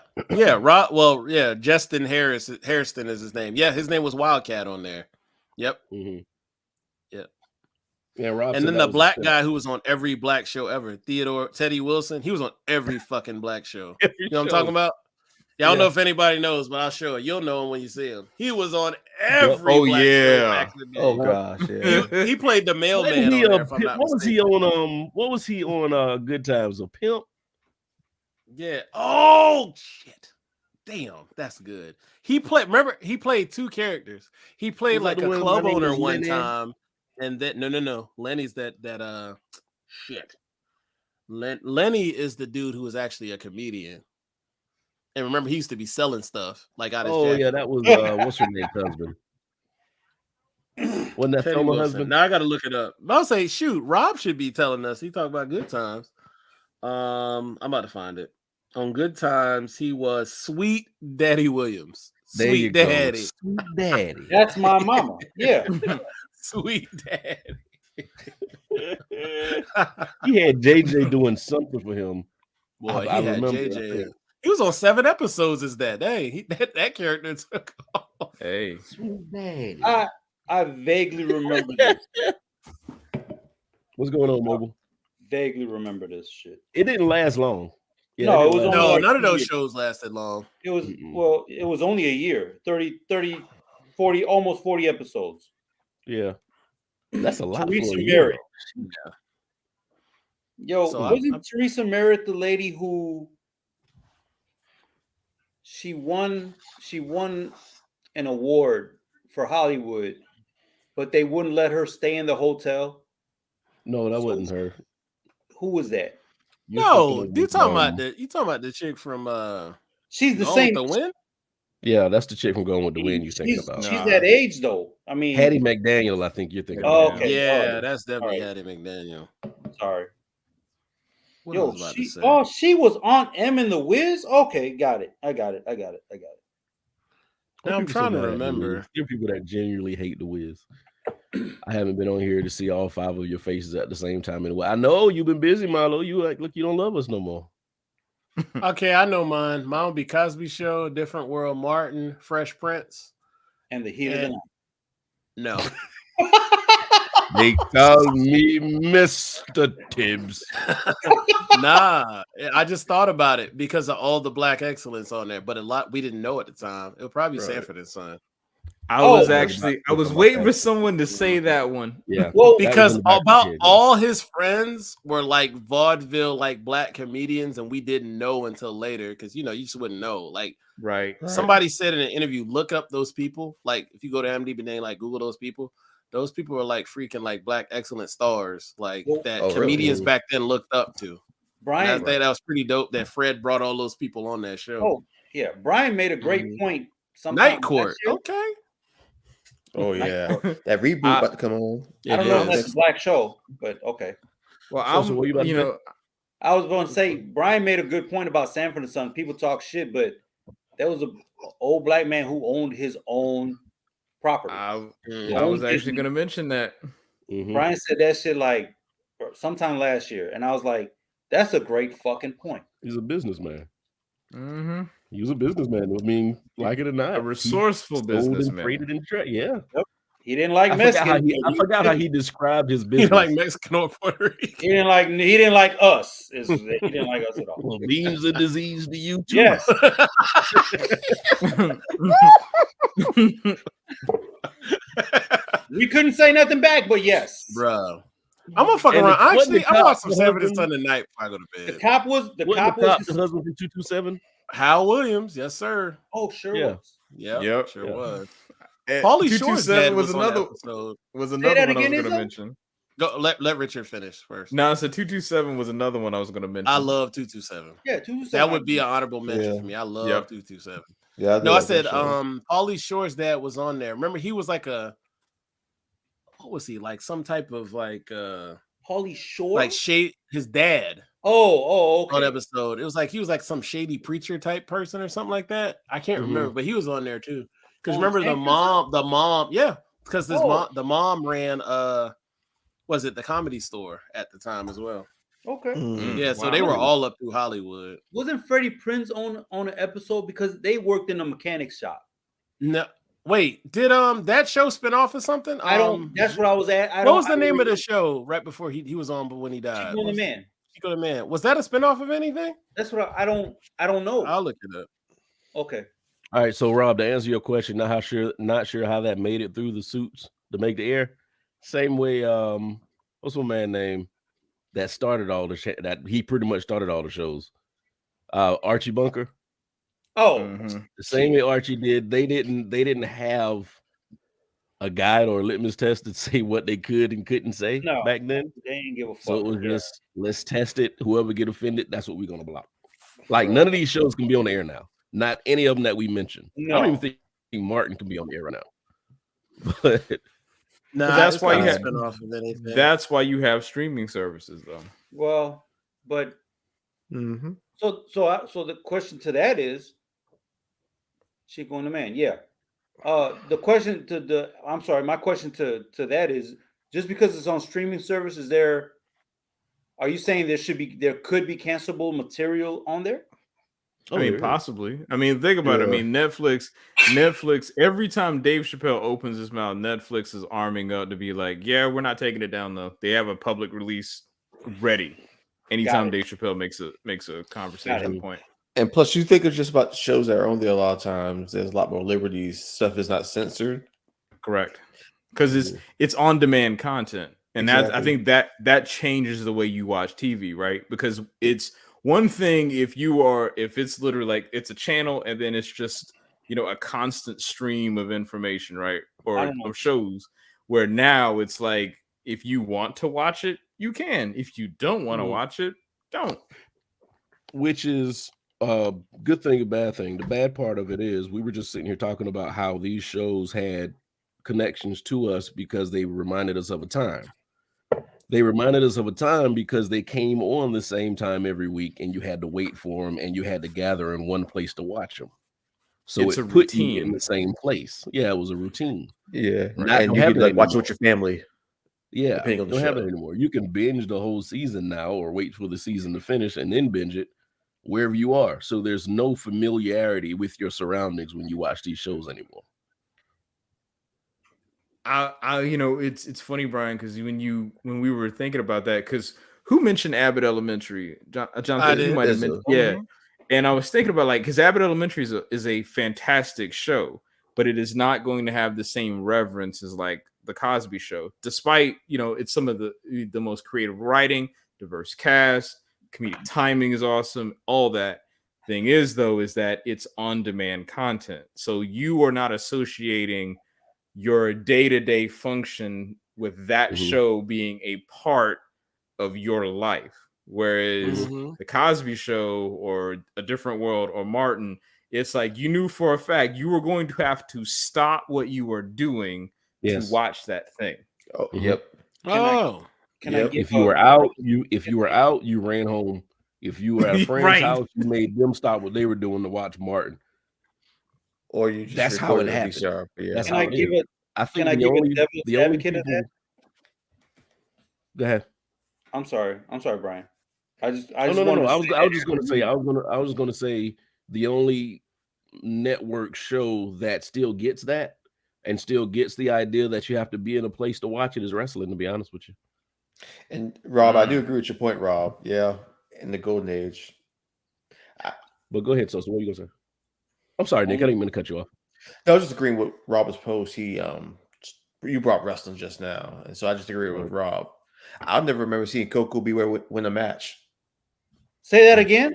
Justin Hairston is his name. Yeah, his name was Wildcat on there. Yep. Yep. Yeah, Rob. And then the black guy who was on every black show ever, Teddy Wilson, he was on every fucking black show. You know what I'm talking about? Yeah, I don't know if anybody knows, but I'll show it. You'll know him when you see him. He was on every black show back in the day. Oh gosh, yeah. He played the mailman on there, if I'm not What was he mistaken. on? What was he on? Good Times, a pimp. Yeah. Oh shit. Damn, that's good. He played two characters. He played Was that like the a one, club my name owner is one Lenny? time, and that no. Lenny's that shit. Lenny is the dude who is actually a comedian. And remember, he used to be selling stuff like out his jacket. Yeah, that was what's her name's husband? Wasn't that Teddy Thelma Wilson. husband? Now I gotta look it up. But I'll say, shoot, Rob should be telling us. He talked about Good Times. I'm about to find it. On Good Times, he was Sweet Daddy Williams. There you Sweet go. Daddy. Sweet Daddy. That's my mama. Yeah. Sweet Daddy. He had JJ doing something for him. Boy, I he had remember JJ. that. He was on 7 episodes as that. Dang, that character took off. Hey. Sweet Daddy. I vaguely remember this. What's going on, Mobile? Vaguely remember this shit. It didn't last long. No, didn't it was last only No, like none of 2 those years. shows lasted long. It was it was only a year. 30, 40, almost 40 episodes. Yeah. That's a lot. Teresa for a year. Merritt. Yo, So wasn't Teresa Merritt the lady who she won an award for Hollywood, but they wouldn't let her stay in the hotel? No, that wasn't her. Who was that? No, you talking about the chick from She's the Gone same. with the Wind? Yeah, that's the chick from Going with the Wind you're thinking She's about. that age though. I mean, Hattie McDaniel, I think you're thinking Oh, about. okay. Yeah, Oh, that's definitely all Hattie McDaniel. sorry. What Yo, I was about to say. she was on M in the Wiz. Okay, got it. I got it. Now I'm trying to remember. There are people that genuinely hate the Wiz. I haven't been on here to see all 5 of your faces at the same time in a while. I know you've been busy, Milo. You like, look, you don't love us no more. Okay, I know mine. Mine will be Cosby Show, Different World, Martin, Fresh Prince, And the heat of the night. No. They call me Mr. Tibbs. Nah, I just thought about it because of all the black excellence on there, but a lot we didn't know at the time. It would probably be Sanford and Son. I was waiting for someone to say that one. Yeah. Well, because about all his friends were like vaudeville, like black comedians, and we didn't know until later because you just wouldn't know. Like, right. Somebody said in an interview, look up those people. Like, if you go to MDB and then like Google those people were like freaking like black excellent stars, like that comedians back then looked up to. Brian, I think that was pretty dope that Fred brought all those people on that show. Oh yeah, Brian made a great point. Night Court, okay. Oh yeah, that reboot about to come on. I don't know if that's a black show, but okay. Well, I was going to say Brian made a good point about Sanford and Son. People talk shit, but there was an old black man who owned his own property. I was actually going to mention that. Mm-hmm. Brian said that shit like sometime last year, and I was like, "That's a great fucking point." He's a businessman. Mm-hmm. He was a businessman. I mean, like it or not, a resourceful businessman. Yeah. Yep. He didn't like Mexican. I forgot how he described his business. He didn't like Mexican or Puerto Rican. He didn't like us. He didn't like us at all. Well, beans a disease to you too. Yes. We couldn't say nothing back, but yes, bro. I'm gonna fuck around. Actually, I watched some Sanford and Son tonight before I go to bed. The cop was the husband from 227. Hal Williams, yes sir. Oh sure was. Yep, sure was. Pauly Shore's dad was another one I was going to mention. Go let Richard finish first. No, so 227 was another one I was going to mention. I love 227. Yeah, 227. That would be an honorable mention for me. I love 227. Yeah. I said Pauly Shore's dad was on there. Remember, he was like what was he like? Some type of like Pauly Shore, like his dad. Oh, okay. On episode, it was like he was like some shady preacher type person or something like that. I can't remember, but he was on there too. Because remember the mom, yeah. Because the mom ran was it the Comedy Store at the time as well? Okay. Yeah, so they were all up through Hollywood. Wasn't Freddie Prinze on an episode because they worked in a mechanic shop? No, wait, did that show spin off or something? I don't. That's what I was at. What was the name of the show right before he was on, but when he died? Chico the Man. Chico the Man. Was that a spinoff of anything? That's what I don't know. I'll look it up. Okay. All right, so Rob, to answer your question, not sure how that made it through the suits to make the air. Same way, what's my man name that started all that he pretty much started all the shows. Archie Bunker. Oh, the same way Archie did. They didn't have a guide or a litmus test to say what they could and couldn't say back then. They didn't give a fuck. So it was just let's test it. Whoever get offended, that's what we're gonna block. Like none of these shows can be on the air now. Not any of them that we mentioned. No. I don't even think Martin can be on the air right now. But that's why you have that's why you have streaming services, though. Well, but so the question to that is, Chico and the Man, yeah. My question to that is, just because it's on streaming services, are you saying there could be cancelable material on there? I mean, possibly. I mean, think about it. I mean, Netflix, every time Dave Chappelle opens his mouth, Netflix is arming up to be like, yeah, we're not taking it down, though. They have a public release ready anytime Dave Chappelle makes a conversation point. And plus, you think it's just about shows that are on there a lot of times. There's a lot more liberties. Stuff is not censored. Correct. Because it's on-demand content. And I think that changes the way you watch TV, right? Because it's one thing if it's literally like it's a channel and then it's just a constant stream of information, right? Or of shows where now it's like if you want to watch it, you can. If you don't want to watch it, don't. Which is a good thing, a bad thing. The bad part of it is we were just sitting here talking about how these shows had connections to us because they reminded us of a time. They reminded us of a time because they came on the same time every week and you had to wait for them and you had to gather in one place to watch them. So It's it a put you in routine. the same place. Yeah, it was a routine. Yeah, Not and don't you have could that like watch it anymore. with your family. Yeah, depending on the don't have that show. anymore. You can binge the whole season now, or wait for the season to finish and then binge it wherever you are. So there's no familiarity with your surroundings when you watch these shows anymore. It's funny, Brian, because when we were thinking about that, because who mentioned Abbott Elementary? Jonathan, I you did. might have mentioned, yeah. And I was thinking about because Abbott Elementary is a fantastic show, but it is not going to have the same reverence as like the Cosby Show, despite it's some of the most creative writing, diverse cast, comedic timing is awesome, all that. Thing is that it's on-demand content, so you are not associating your day-to-day function with that show being a part of your life. Whereas the Cosby Show or A Different World or Martin, it's like you knew for a fact you were going to have to stop what you were doing to watch that thing. Oh, yep. Can I give if you were out, you ran home. If you were at a friend's Right. house, you made them stop what they were doing to watch Martin. Or you just That's how it recorded a happened. VCR. Yeah. That's Can how I it give is. it? I think Can I give a devil's the only advocate of people. that? Go ahead. I'm sorry, Brian. I just No. wanted I to was say just going to say I was going to say the only network show that still gets that and still gets the idea that you have to be in a place to watch it is wrestling. To be honest with you. And Rob, I do agree with your point, Rob. Yeah, in the golden age. But go ahead, so what are you gonna say? I'm sorry, Nick. I didn't mean to cut you off. No, I was just agreeing with Rob's post. You brought wrestling just now, and so I just agree with Rob. I'll never remember seeing Coco Beware win a match. Say that again.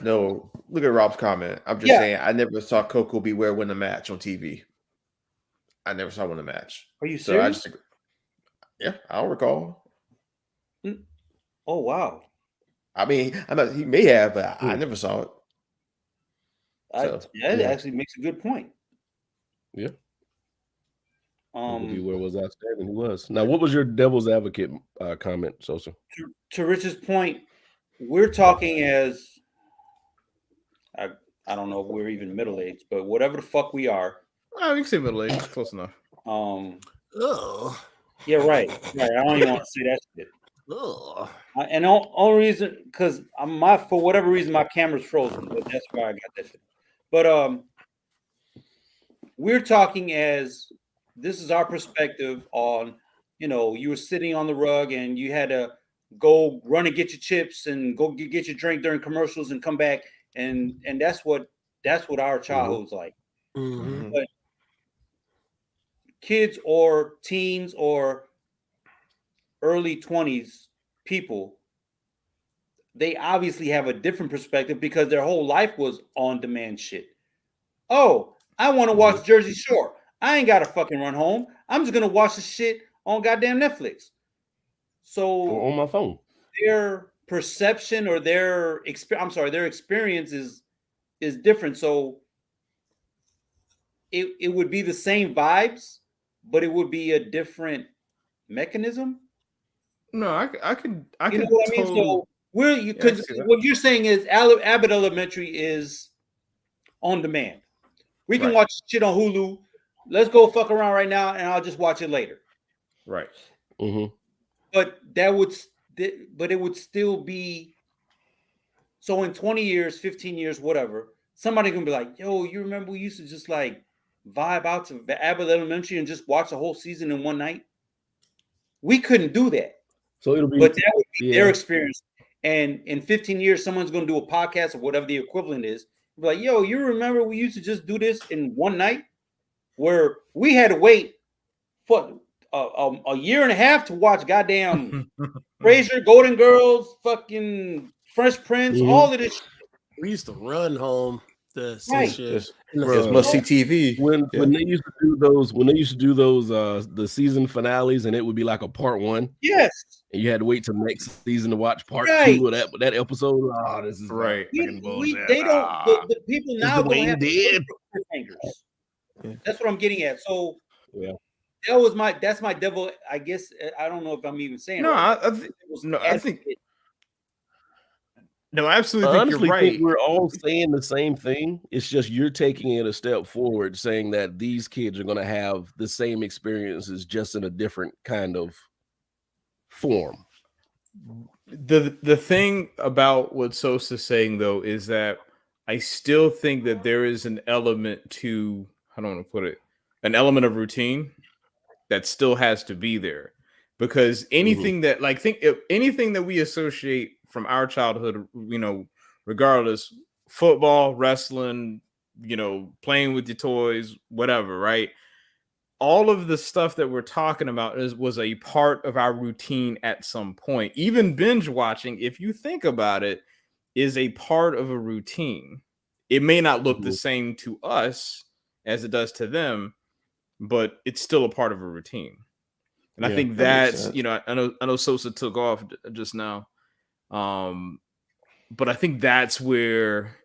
No, look at Rob's comment. I'm just saying I never saw Coco Beware win a match on TV. I never saw win a match. Are you So serious? I just agree. Yeah, I don't recall. Oh wow. I mean, he may have, but I never saw it. That actually makes a good point. Yeah. Beware was outstanding. He was. Now, what was your devil's advocate comment, Sosa? To Rich's point, we're talking as I don't know if we're even middle aged, but whatever the fuck we are. Oh, we can say middle aged, close enough. Yeah, right. I don't even want to say that shit. And the only reason, because for whatever reason my camera's frozen, but that's why I got that shit. But we're talking as this is our perspective on, you were sitting on the rug and you had to go run and get your chips and go get your drink during commercials and come back, and that's what our childhood's like. But kids or teens or early 20s people, they obviously have a different perspective because their whole life was on demand shit. Oh, I want to watch Jersey Shore. I ain't got to fucking run home. I'm just gonna watch the shit on goddamn Netflix. So or on my phone. Their perception or their experience is different. So it would be the same vibes, but it would be a different mechanism. No, I could. You know what I mean? So what you're saying is Abbott Elementary is on demand. We can watch shit on Hulu. Let's go fuck around right now, and I'll just watch it later. Right. But it would still be. So in 20 years, 15 years, whatever, somebody can be like, "Yo, you remember we used to just like vibe out to Abbott Elementary and just watch the whole season in one night?" We couldn't do that. So it'll be, but that would be their experience. And in 15 years, someone's going to do a podcast or whatever the equivalent is. Be like, yo, you remember we used to just do this in one night, where we had to wait for a year and a half to watch goddamn Frasier, Golden Girls, fucking Fresh Prince, all of this shit. We used to run home to see Right. shit. It's must see TV. When they used to do those the season finales, and it would be like a part one. Yes. And you had to wait till next season to watch part Right. two of that episode. Oh, this is Right. They don't. The people now don't have cliffhangers. That's what I'm getting at. So yeah, that's my devil. I guess I don't know if I'm even saying. No, right. I think No, I absolutely I think honestly you're right. think we're all saying the same thing. It's just you're taking it a step forward, saying that these kids are going to have the same experiences, just in a different kind of form. The thing about what Sosa's saying though is that I still think that there is an element to, I don't want to put it, an element of routine that still has to be there, because anything that anything that we associate from our childhood, regardless, football, wrestling, playing with your toys, whatever, right? All of the stuff that we're talking about was a part of our routine at some point. Even binge watching, if you think about it, is a part of a routine. It may not look the same to us as it does to them, but it's still a part of a routine. And I think that's, I know Sosa took off just now. But I think that's where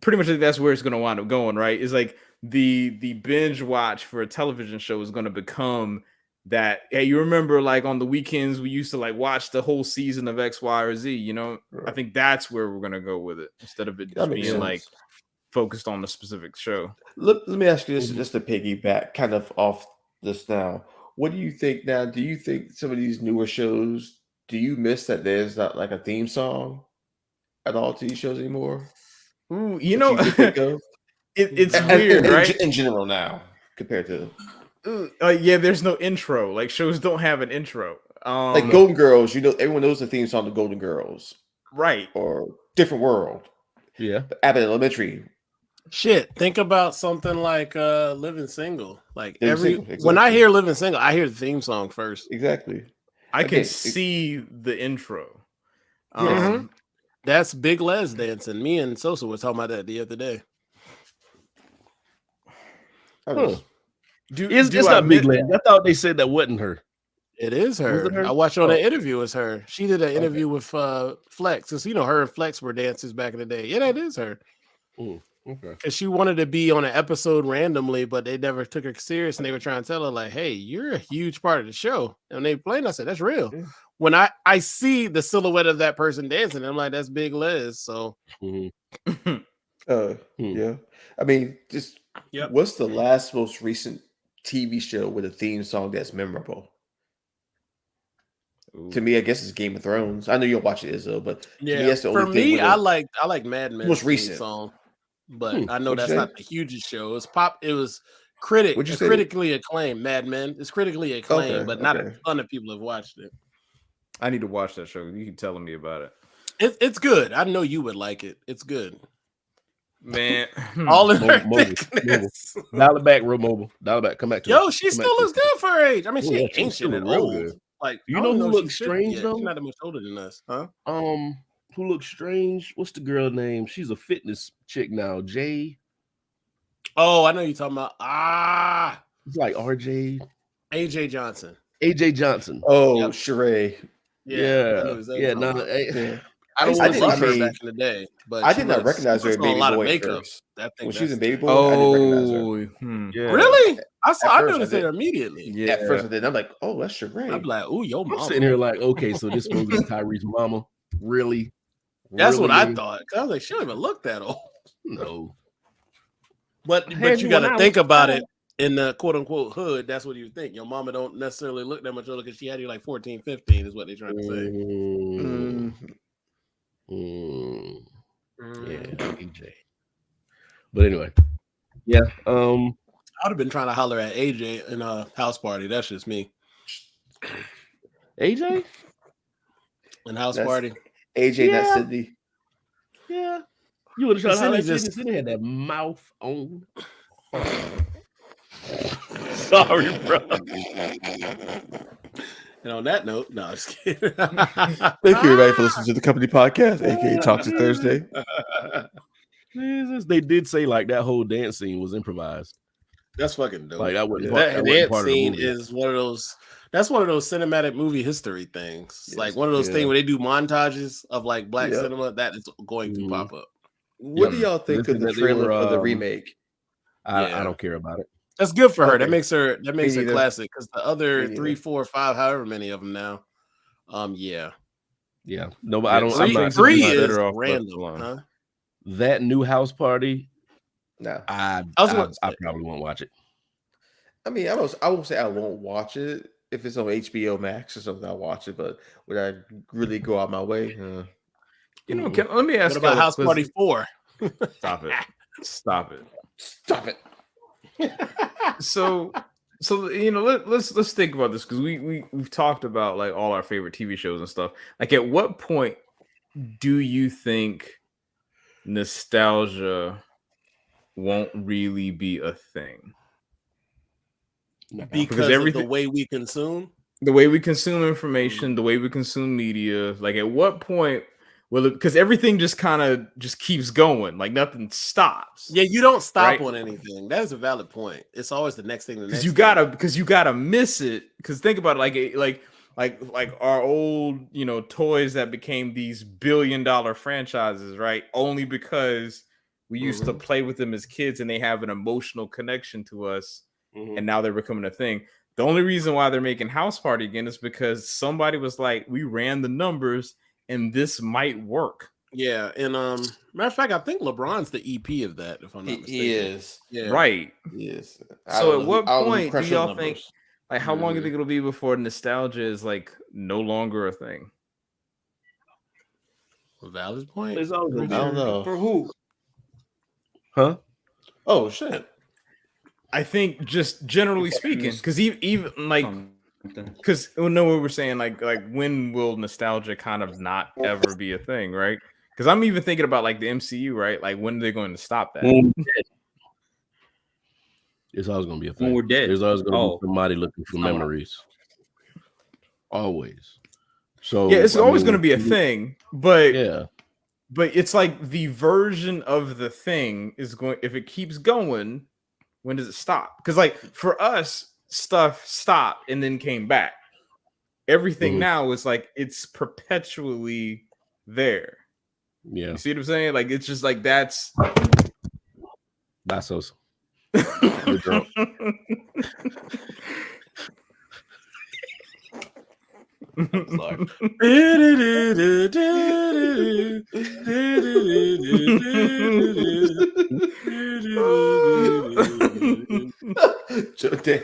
pretty much that's where it's going to wind up going, right? Is like the binge watch for a television show is going to become that. Hey, you remember like on the weekends we used to like watch the whole season of X, Y, or Z. Right. I think that's where we're going to go with it instead of it just being like focused on the specific show. Let me ask you this, just to piggyback kind of off this now. What do you think now? Do you think some of these newer shows, do you miss that there's not like a theme song at all to these shows anymore? Ooh, it's weird, right? In general now, compared to there's no intro. Like shows don't have an intro. Like Golden Girls, everyone knows the theme song to Golden Girls, right? Or Different World, Abbott Elementary. Shit, think about something like Living Single. Like when I hear Living Single, I hear the theme song first. Exactly. I can see the intro. That's Big Les dancing. Me and Sosa were talking about that the other day. It's not Big Les. I thought they said that wasn't her. It is her. I watched on an interview. It's her. She did an interview with Flex. Because her and Flex were dancers back in the day. Yeah, that is her. Okay. Because she wanted to be on an episode randomly, but they never took her serious, and they were trying to tell her like, "Hey, you're a huge part of the show." And they played. I said, "That's real." Yeah. When I see the silhouette of that person dancing, I'm like, "That's Big Les." So, yeah. I mean, just what's the most recent TV show with a theme song that's memorable? Ooh. To me, I guess it's Game of Thrones. I know you'll watch it, Izzo, but that's the only for thing me, I like Mad Men's most recent song. But I know that's not the hugest show. It was critically acclaimed. Mad Men. It's critically acclaimed, but not a ton of people have watched it. I need to watch that show. You keep telling me about it. It's good. I know you would like it. It's good. Man. All in her thickness. Dial it back, real mobile. Dial it back. Come back to Yo, she still looks good for her age. I mean, she ain't ancient and old. Good. Like, you know who looks strange though? She's not that much older than us, huh? Who looks strange? What's the girl name? She's a fitness chick now. Jay. Oh, I know you're talking about. It's like RJ. AJ Johnson. AJ Johnson. Oh, Sheree. Yeah. I didn't love her back in the day, but I did not recognize her in Baby Boy first. when she was in Baby Boy, I didn't recognize her. Yeah. Really? I noticed it immediately. Yeah. At first I did. I'm like, oh, that's Sheree. I'm like, oh, yo, mama. I'm sitting here like, okay, so this supposed to be Tyree's mama. Really? That's what I thought. I was like, she don't even look that old. No. But you got to think about it in the quote unquote hood. That's what you think. Your mama don't necessarily look that much older because she had you like 14, 15 is what they're trying to say. Yeah, AJ. But anyway, yeah. I'd have been trying to holler at AJ in a house party. That's just me. AJ? In house party. AJ, that's Sydney. Yeah. You would have tried to holler at Sydney. Sydney had that mouth on. Sorry, bro. And on that note, no, I'm just kidding. Thank you, everybody, for listening to the company podcast, aka Talks to Thursday. Jesus, they did say like that whole dance scene was improvised. That's fucking dope. Like that dance scene is one of those. That's one of those cinematic movie history things. Yes, like one of those things where they do montages of like black cinema that is going to pop up. What do y'all think of the trailer for the remake? I don't care about it. That's good for her. That makes her classic because the other 3, 4, 5, however many of them now. Yeah. Yeah, no, but I don't. Some I'm not things Three are is better off left random, alone. huh? that new house party. No. I was gonna I say- probably won't watch it. I mean, I won't say I won't watch it if it's on HBO Max or something. I'll watch it, but would I really go out my way? You know, let me ask What about y'all a House Party quiz- 4? Stop it. Stop it. Stop it. So you know, let's think about this, because we've talked about like all our favorite TV shows and stuff. Like, at what point do you think nostalgia won't really be a thing? Because of everything- the way we consume. The way we consume information, the way we consume media, like at what point will it, because everything just kind of just keeps going, like nothing stops. Yeah, you don't stop Right? on anything. That is a valid point. It's always the next thing. Because you gotta miss it. Because think about it, like our old, you know, toys that became these billion-dollar franchises, right? Only because we used to play with them as kids and they have an emotional connection to us, and now they're becoming a thing. The only reason why they're making House Party again is because somebody was like, we ran the numbers and this might work. Yeah, and matter of fact, I think LeBron's the EP of that, if I'm not mistaken. He is. Yeah. Right. He is. So at what point do crush y'all those think, numbers. like, how long do you think it'll be before nostalgia is like no longer a thing? Valid point. It's always gonna I be don't know. For who? Huh? Oh shit. I think just generally speaking, because even like, because we were saying like when will nostalgia kind of not ever be a thing, right? Because I'm even thinking about like the MCU, right? Like, when are they going to stop that? It's always gonna be a thing. When we're dead. There's always gonna be somebody looking for memories. Always. So Yeah, it's always going to be a thing, but yeah, but it's like the version of the thing is going. If it keeps going, when does it stop? Because like for us, stuff stopped and then came back. Everything now is like it's perpetually there. yeah. You see what I'm saying? Like, it's just like that's. That's so. You're drunk. Sorry. Joke day.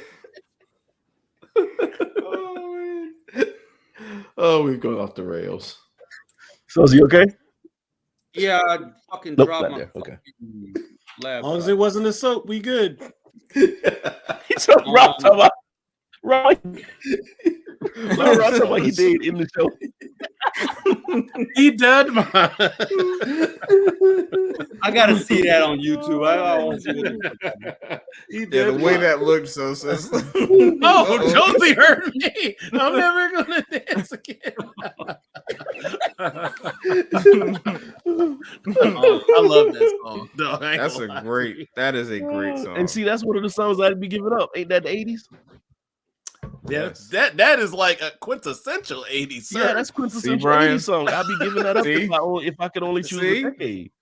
Oh, we've gone off the rails. So is he okay? Yeah, I fucking Nope, dropped not my there. Okay. fucking As laptop. long as it wasn't a soap, we good. He's Rob talking about Rob. Rob talking about he did in the show. He did mine. I gotta see that on YouTube. I want to see what He did Yeah, the way mine. that looked so sus. Oh, Josie hurt me. I'm never gonna dance again. I love that song. No, I ain't That's gonna lie. that is a great song. And see, that's one of the songs I'd be giving up. Ain't that the 80s? Yeah, Yes. that is like a quintessential 80s. Sir. Yeah, that's quintessential Brian? 80s song. I'd be giving that up See? if I could only choose See? a decade.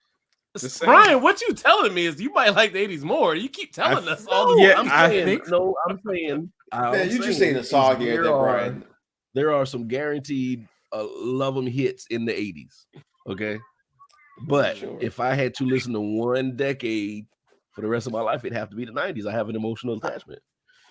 The same. Brian, what you telling me is you might like the 80s more. You keep telling us all the Yeah, time. I saying, think- no, I'm saying. Man, you just saying a song here that Brian. There are some guaranteed love them hits in the 80s. Okay. But Sure. if I had to listen to one decade for the rest of my life, it'd have to be the 90s. I have an emotional attachment.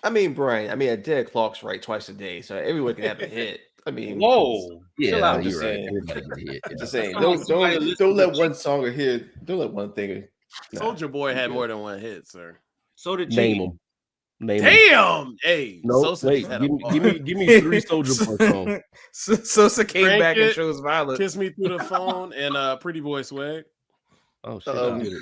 I mean, Brian. I mean, a dead clock's right twice a day, so everyone can have a hit. I mean, Whoa. Chill out, you're just right. saying. Everybody can hit, yeah. Just saying. Oh, somebody listen Don't to let one song or hit. Don't let one thing. Nah. Soldier Boy had more than one hit, sir. So did Name G. them. Name them. Damn! Hey, No, Sosa wait. just had Give a me, bar. give me three Soldier Boy songs. Sosa came Crank back and It, chose violence. Kiss Me Through the Phone and Pretty Boy Swag. Oh shit! I get it.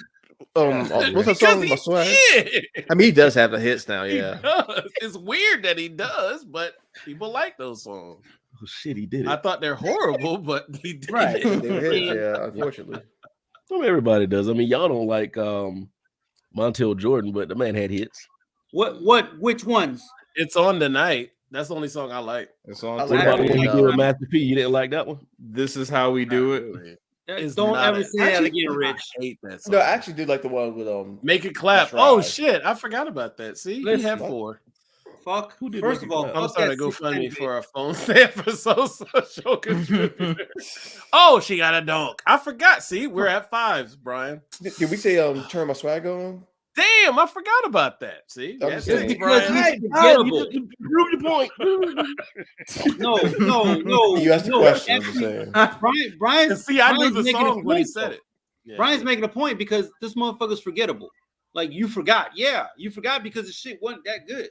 What's that song? Because My swag? he did. I mean, he does have the hits now. He Yeah. does. It's weird that he does, but people like those songs. Oh shit! He did it. I thought they're horrible, but he did. Right. it. They were hits, yeah. Unfortunately. Well, everybody does. I mean, y'all don't like Montel Jordan, but the man had hits. Which ones? It's on tonight. That's the only song I like. It's on I What like about the that one one, he did with Master P? You didn't like that one? This is how we do it. It's Don't not ever a- say that Actually, again, Rich. I hate that song. No, I actually did like the one with Make it clap. That's Oh right. shit! I forgot about that. See, he Listen. had 4. Fuck. Who did First make of it all, clap? I'm fuck starting that to go fund me 610 for a phone stamp for show contributor. Oh, she got a donk. I forgot. See, we're at 5s, Brian. Did we say turn my swag on? Damn, I forgot about that. See, I'm yeah, just thank saying. you, because Brian. he's forgettable. Prove your point. No. You asked the question. I'm just Actually, saying. Brian's See, I knew Brian's the making a song when he point, said though. it. Yeah. Brian's making a point because this motherfucker's forgettable. Like you forgot. Yeah, you forgot because the shit wasn't that good.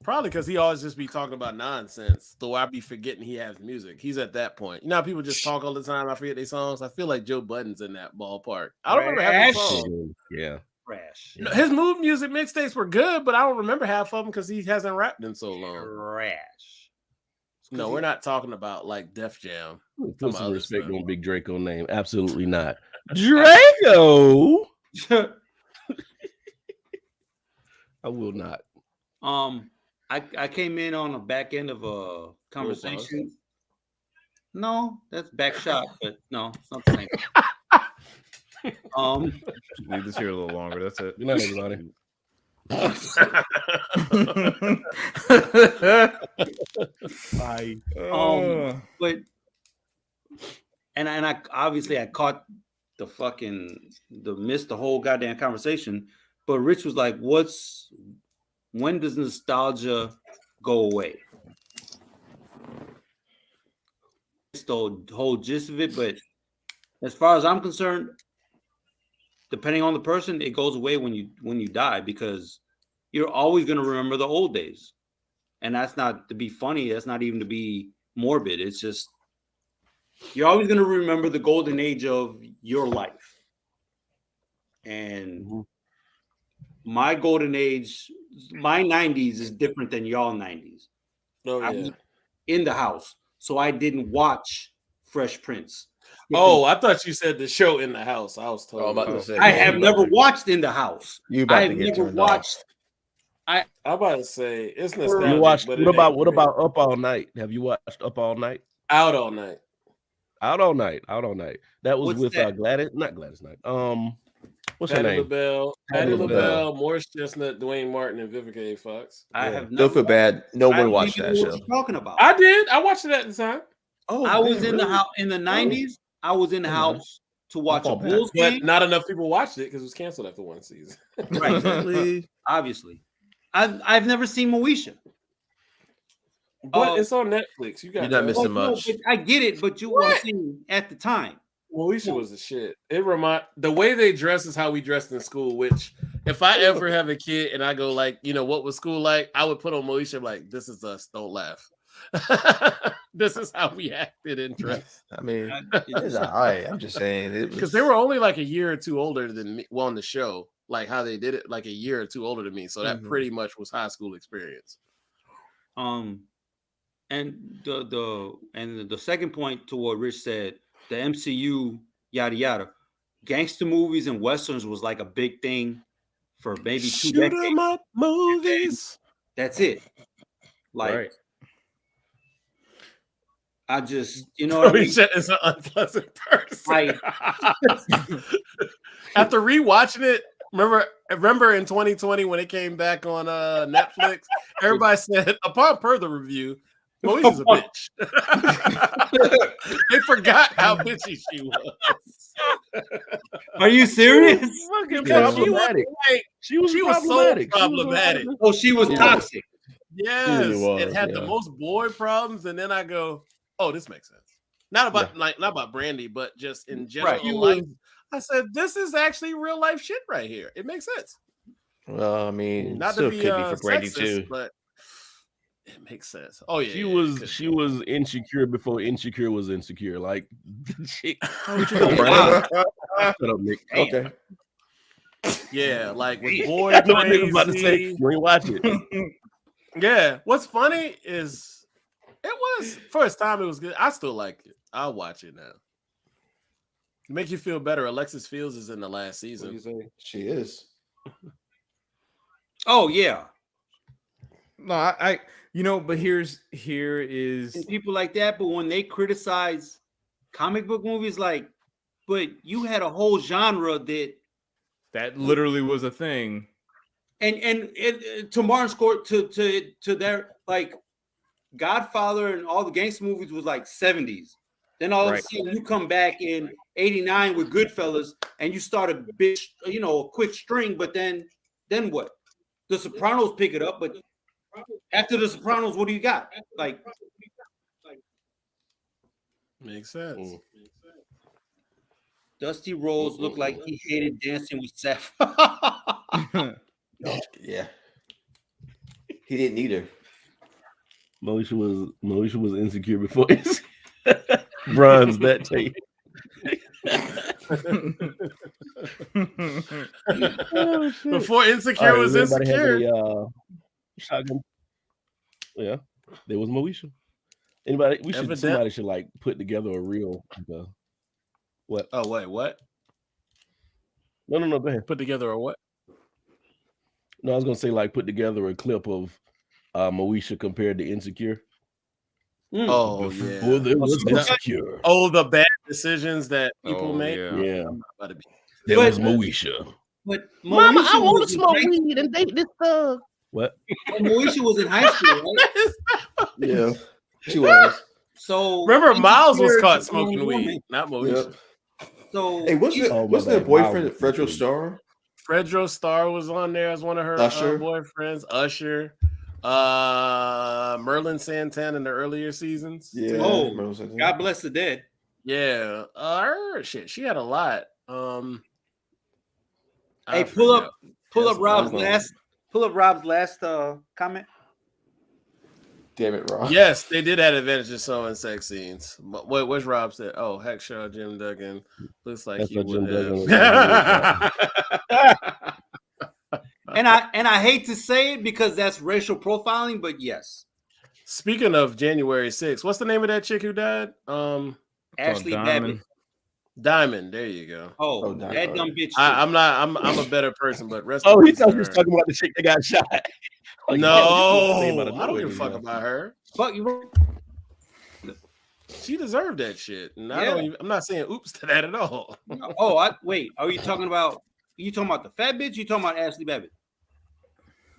Probably because he always just be talking about nonsense. Though I be forgetting he has music. He's at that point. You know how people just talk all the time. I forget their songs. I feel like Joe Budden's in that ballpark. I don't remember having Trash. songs. Yeah. Trash. No, his mood music mixtapes were good, but I don't remember half of them because he hasn't rapped in so long. Trash. No, we're not talking about like Def Jam. Put some respect stuff. on Big Draco name. Absolutely not. Draco. I will not. I came in on the back end of a conversation. No, that's back shot, but no, it's not the same. Leave this here a little longer. That's it. Good night, everybody. Bye. But I obviously I caught missed the whole goddamn conversation. But Rich was like, when does nostalgia go away? It's the whole gist of it, but as far as I'm concerned, depending on the person, it goes away when you die because you're always going to remember the old days. And that's not to be funny. That's not even to be morbid. It's just you're always going to remember the golden age of your life. And my golden age, my 90s is different than y'all 90s. Oh, I yeah. was in the house, so I didn't watch Fresh Prince. Oh, I thought you said the show in the house. I was told. I'm about to say, I have never watched In the House. You about I to have get never turned watched. I'm about to say it's nostalgic. You watched. But What about Up All Night? Have you watched Up All Night? Out All Night? Out All Night. Out All Night. That was What's with that? Gladys. Not Gladys Knight. What's her Patti name? LaBelle, Patti LaBelle, Morris Chestnut, Dwayne Martin, and Vivica A. Fox. I have Don't never. feel bad. No I one don't watched even that know show. what you're talking about. I did. I watched it at the time. Oh, I was damn, in the really? house in the 90s. I was in the house to watch a fault, Bulls But game. not enough people watched it because it was canceled after one season. Right, Exactly. obviously. I've never seen Moesha. But it's on Netflix. You got You're not missing No, much. but I get it, but you were saying at the time. Moesha was the shit. The way they dress is how we dressed in school. Which, if I ever have a kid and I go like, what was school like? I would put on Moesha like, this is us. Don't laugh. This is how we acted and dressed. I mean, it's all right. I'm just saying Because they were only like a year or two older than me. Well, on the show, like how they did it, like a year or two older than me. So that pretty much was high school experience. And the second point to what Rich said, the MCU yada yada, gangster movies and westerns was like a big thing for maybe 2 Shoot decades. 'em up movies. That's it. Like Right. I just, you know what I mean? Moesha is an unpleasant person. Like, After rewatching it, remember in 2020 when it came back on Netflix, everybody said, upon further review, Moesha's a bitch. They forgot how bitchy she was. are you serious? Fucking Because she was problematic. like, She was so problematic. problematic. Oh, she was toxic. Yes, was, it had the yeah. most boy problems, and then I go, "Oh, this makes sense." Not about Brandy, but just in general Right. life. I said, "This is actually real life shit right here. It makes sense." Well, I mean, Not still to be could be for Brandy sexist, too. but it makes sense. Oh yeah, She was insecure before insecure was insecure. Like the chick. Wow. Shut up, Nick. Okay. yeah, like with boy I know what Nick was about to say. crazy. You ain't watch it. Yeah, what's funny is it was first time it was good. I still like it. I'll watch it now. Make you feel better. Alexis Fields is in the last What do season. you say? She is. Oh yeah. No, I but here is And people like that, but when they criticize comic book movies, like, but you had a whole genre that that literally was a thing. and to Martin Scorsese to their like Godfather and all the gangster movies was like 70s. Then all of a sudden you come back in 89 with Goodfellas and you start a quick string, but then what? The Sopranos pick it up, but after the Sopranos, what do you got? Like makes sense. Dusty Rhodes looked like he hated dancing with Seth. Yeah. He didn't either. Moesha was insecure before his bronze that tape. Before Insecure was Insecure. Shotgun? Yeah, there was Moesha. Somebody should like put together a real what? Oh wait, what? No, go ahead. Put together a what? No, I was gonna say like put together a clip of Moesha compared to Insecure. Oh Before there was Insecure. Oh, the bad decisions that people make. Yeah. There was Moesha. But Mama, Moesha I want to smoke weed and date this thug. What? Moesha was in high school, right? Yeah, she was. So remember, Miles was caught smoking weed, not Moesha. Yep. So hey, what's their boyfriend, Fredro Starr? Fredro Starr was on there as one of her boyfriends. Usher, Merlin Santana in the earlier seasons. Yeah. Oh, God bless the dead. Yeah. She had a lot. Hey, pull up Rob's last comment. Damn it, Rob. Yes, they did have advantages so in sex scenes. But what's Rob said? Oh, Hackshaw, Jim Duggan. Looks like he would have. And I hate to say it because that's racial profiling, but yes. Speaking of January 6th, what's the name of that chick who died? Ashley Babbitt. Diamond, there you go. Oh, that dumb bitch. I'm a better person, but rest. He thought he was talking about the chick that got shot. Like, no, I don't give a fuck about her. Fuck you. She deserved that shit, and I'm not saying oops to that at all. Wait. Are you talking about? You talking about the fat bitch? You talking about Ashley Babbitt?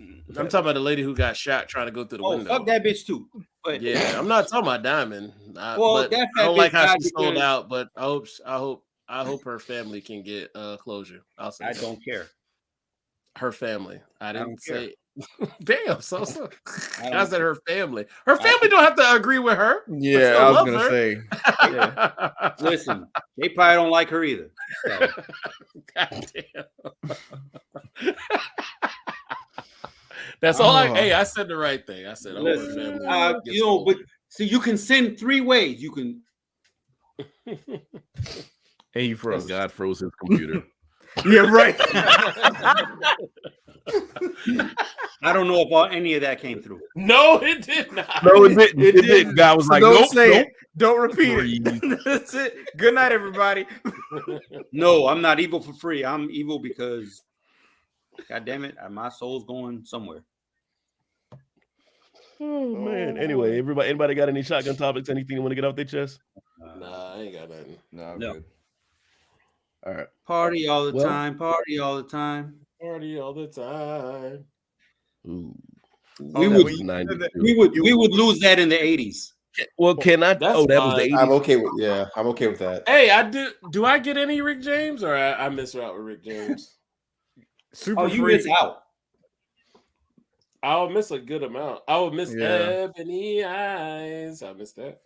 I'm talking about the lady who got shot trying to go through the window. Fuck that bitch too. But yeah, I'm not talking about Diamond. That I don't like how she sold out, but I hope her family can get closure. I don't care. Her family. I didn't say. Damn, so I said her family. Her family don't have to agree with her. Yeah, I was gonna say. Yeah. Listen, they probably don't like her either. So. God damn. That's all I said the right thing. I said, listen, but see, you can send 3 ways. You can. Hey, you froze. God froze his computer. Yeah, right. I don't know if any of that came through. No, it did not. No, it did. God was like, don't say nope. it. Don't repeat it. That's it. Good night, everybody. No, I'm not evil for free. I'm evil because, God damn it, my soul's going somewhere. Oh man. Anyway, anybody got any shotgun topics? Anything you want to get off their chest? Nah, I ain't got nothing. No, I'm good. All right. Party all the time. Party all the time. Party all the time. Ooh. We would lose that in the 80s. Well, can I? That was the 80s. I'm okay with that. Hey, I do I get any Rick James or I miss out with Rick James? You miss out. I'll miss a good amount. I would miss Ebony Eyes. I miss that.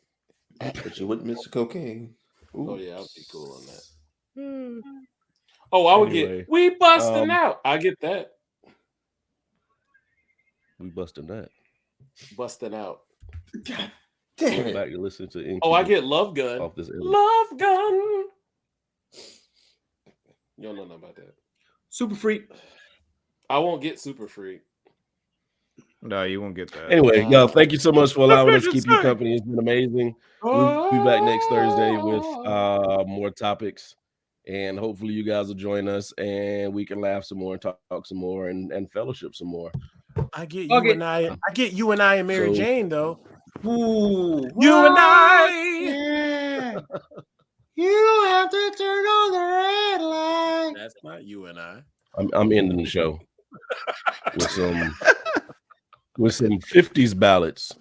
But you wouldn't miss the cocaine. Ooh. Oh yeah, I'll be cool on that. Oh, I would get we busting out. I get that. We busting that. Busting out. God damn it. Back to listen to I get Love Gun. Off this Love Gun. You don't know nothing about that. Super Freak. I won't get Super Freak. No, you won't get that. Anyway, y'all, thank you so much for allowing us to keep you company. It's been amazing. We'll be back next Thursday with more topics. And hopefully you guys will join us and we can laugh some more and talk some more and fellowship some more. I get you and I and Mary Jane though. Ooh, you and I. Yeah. You don't have to turn on the red light. That's not you and I. I'm ending the show. with some 50s ballads.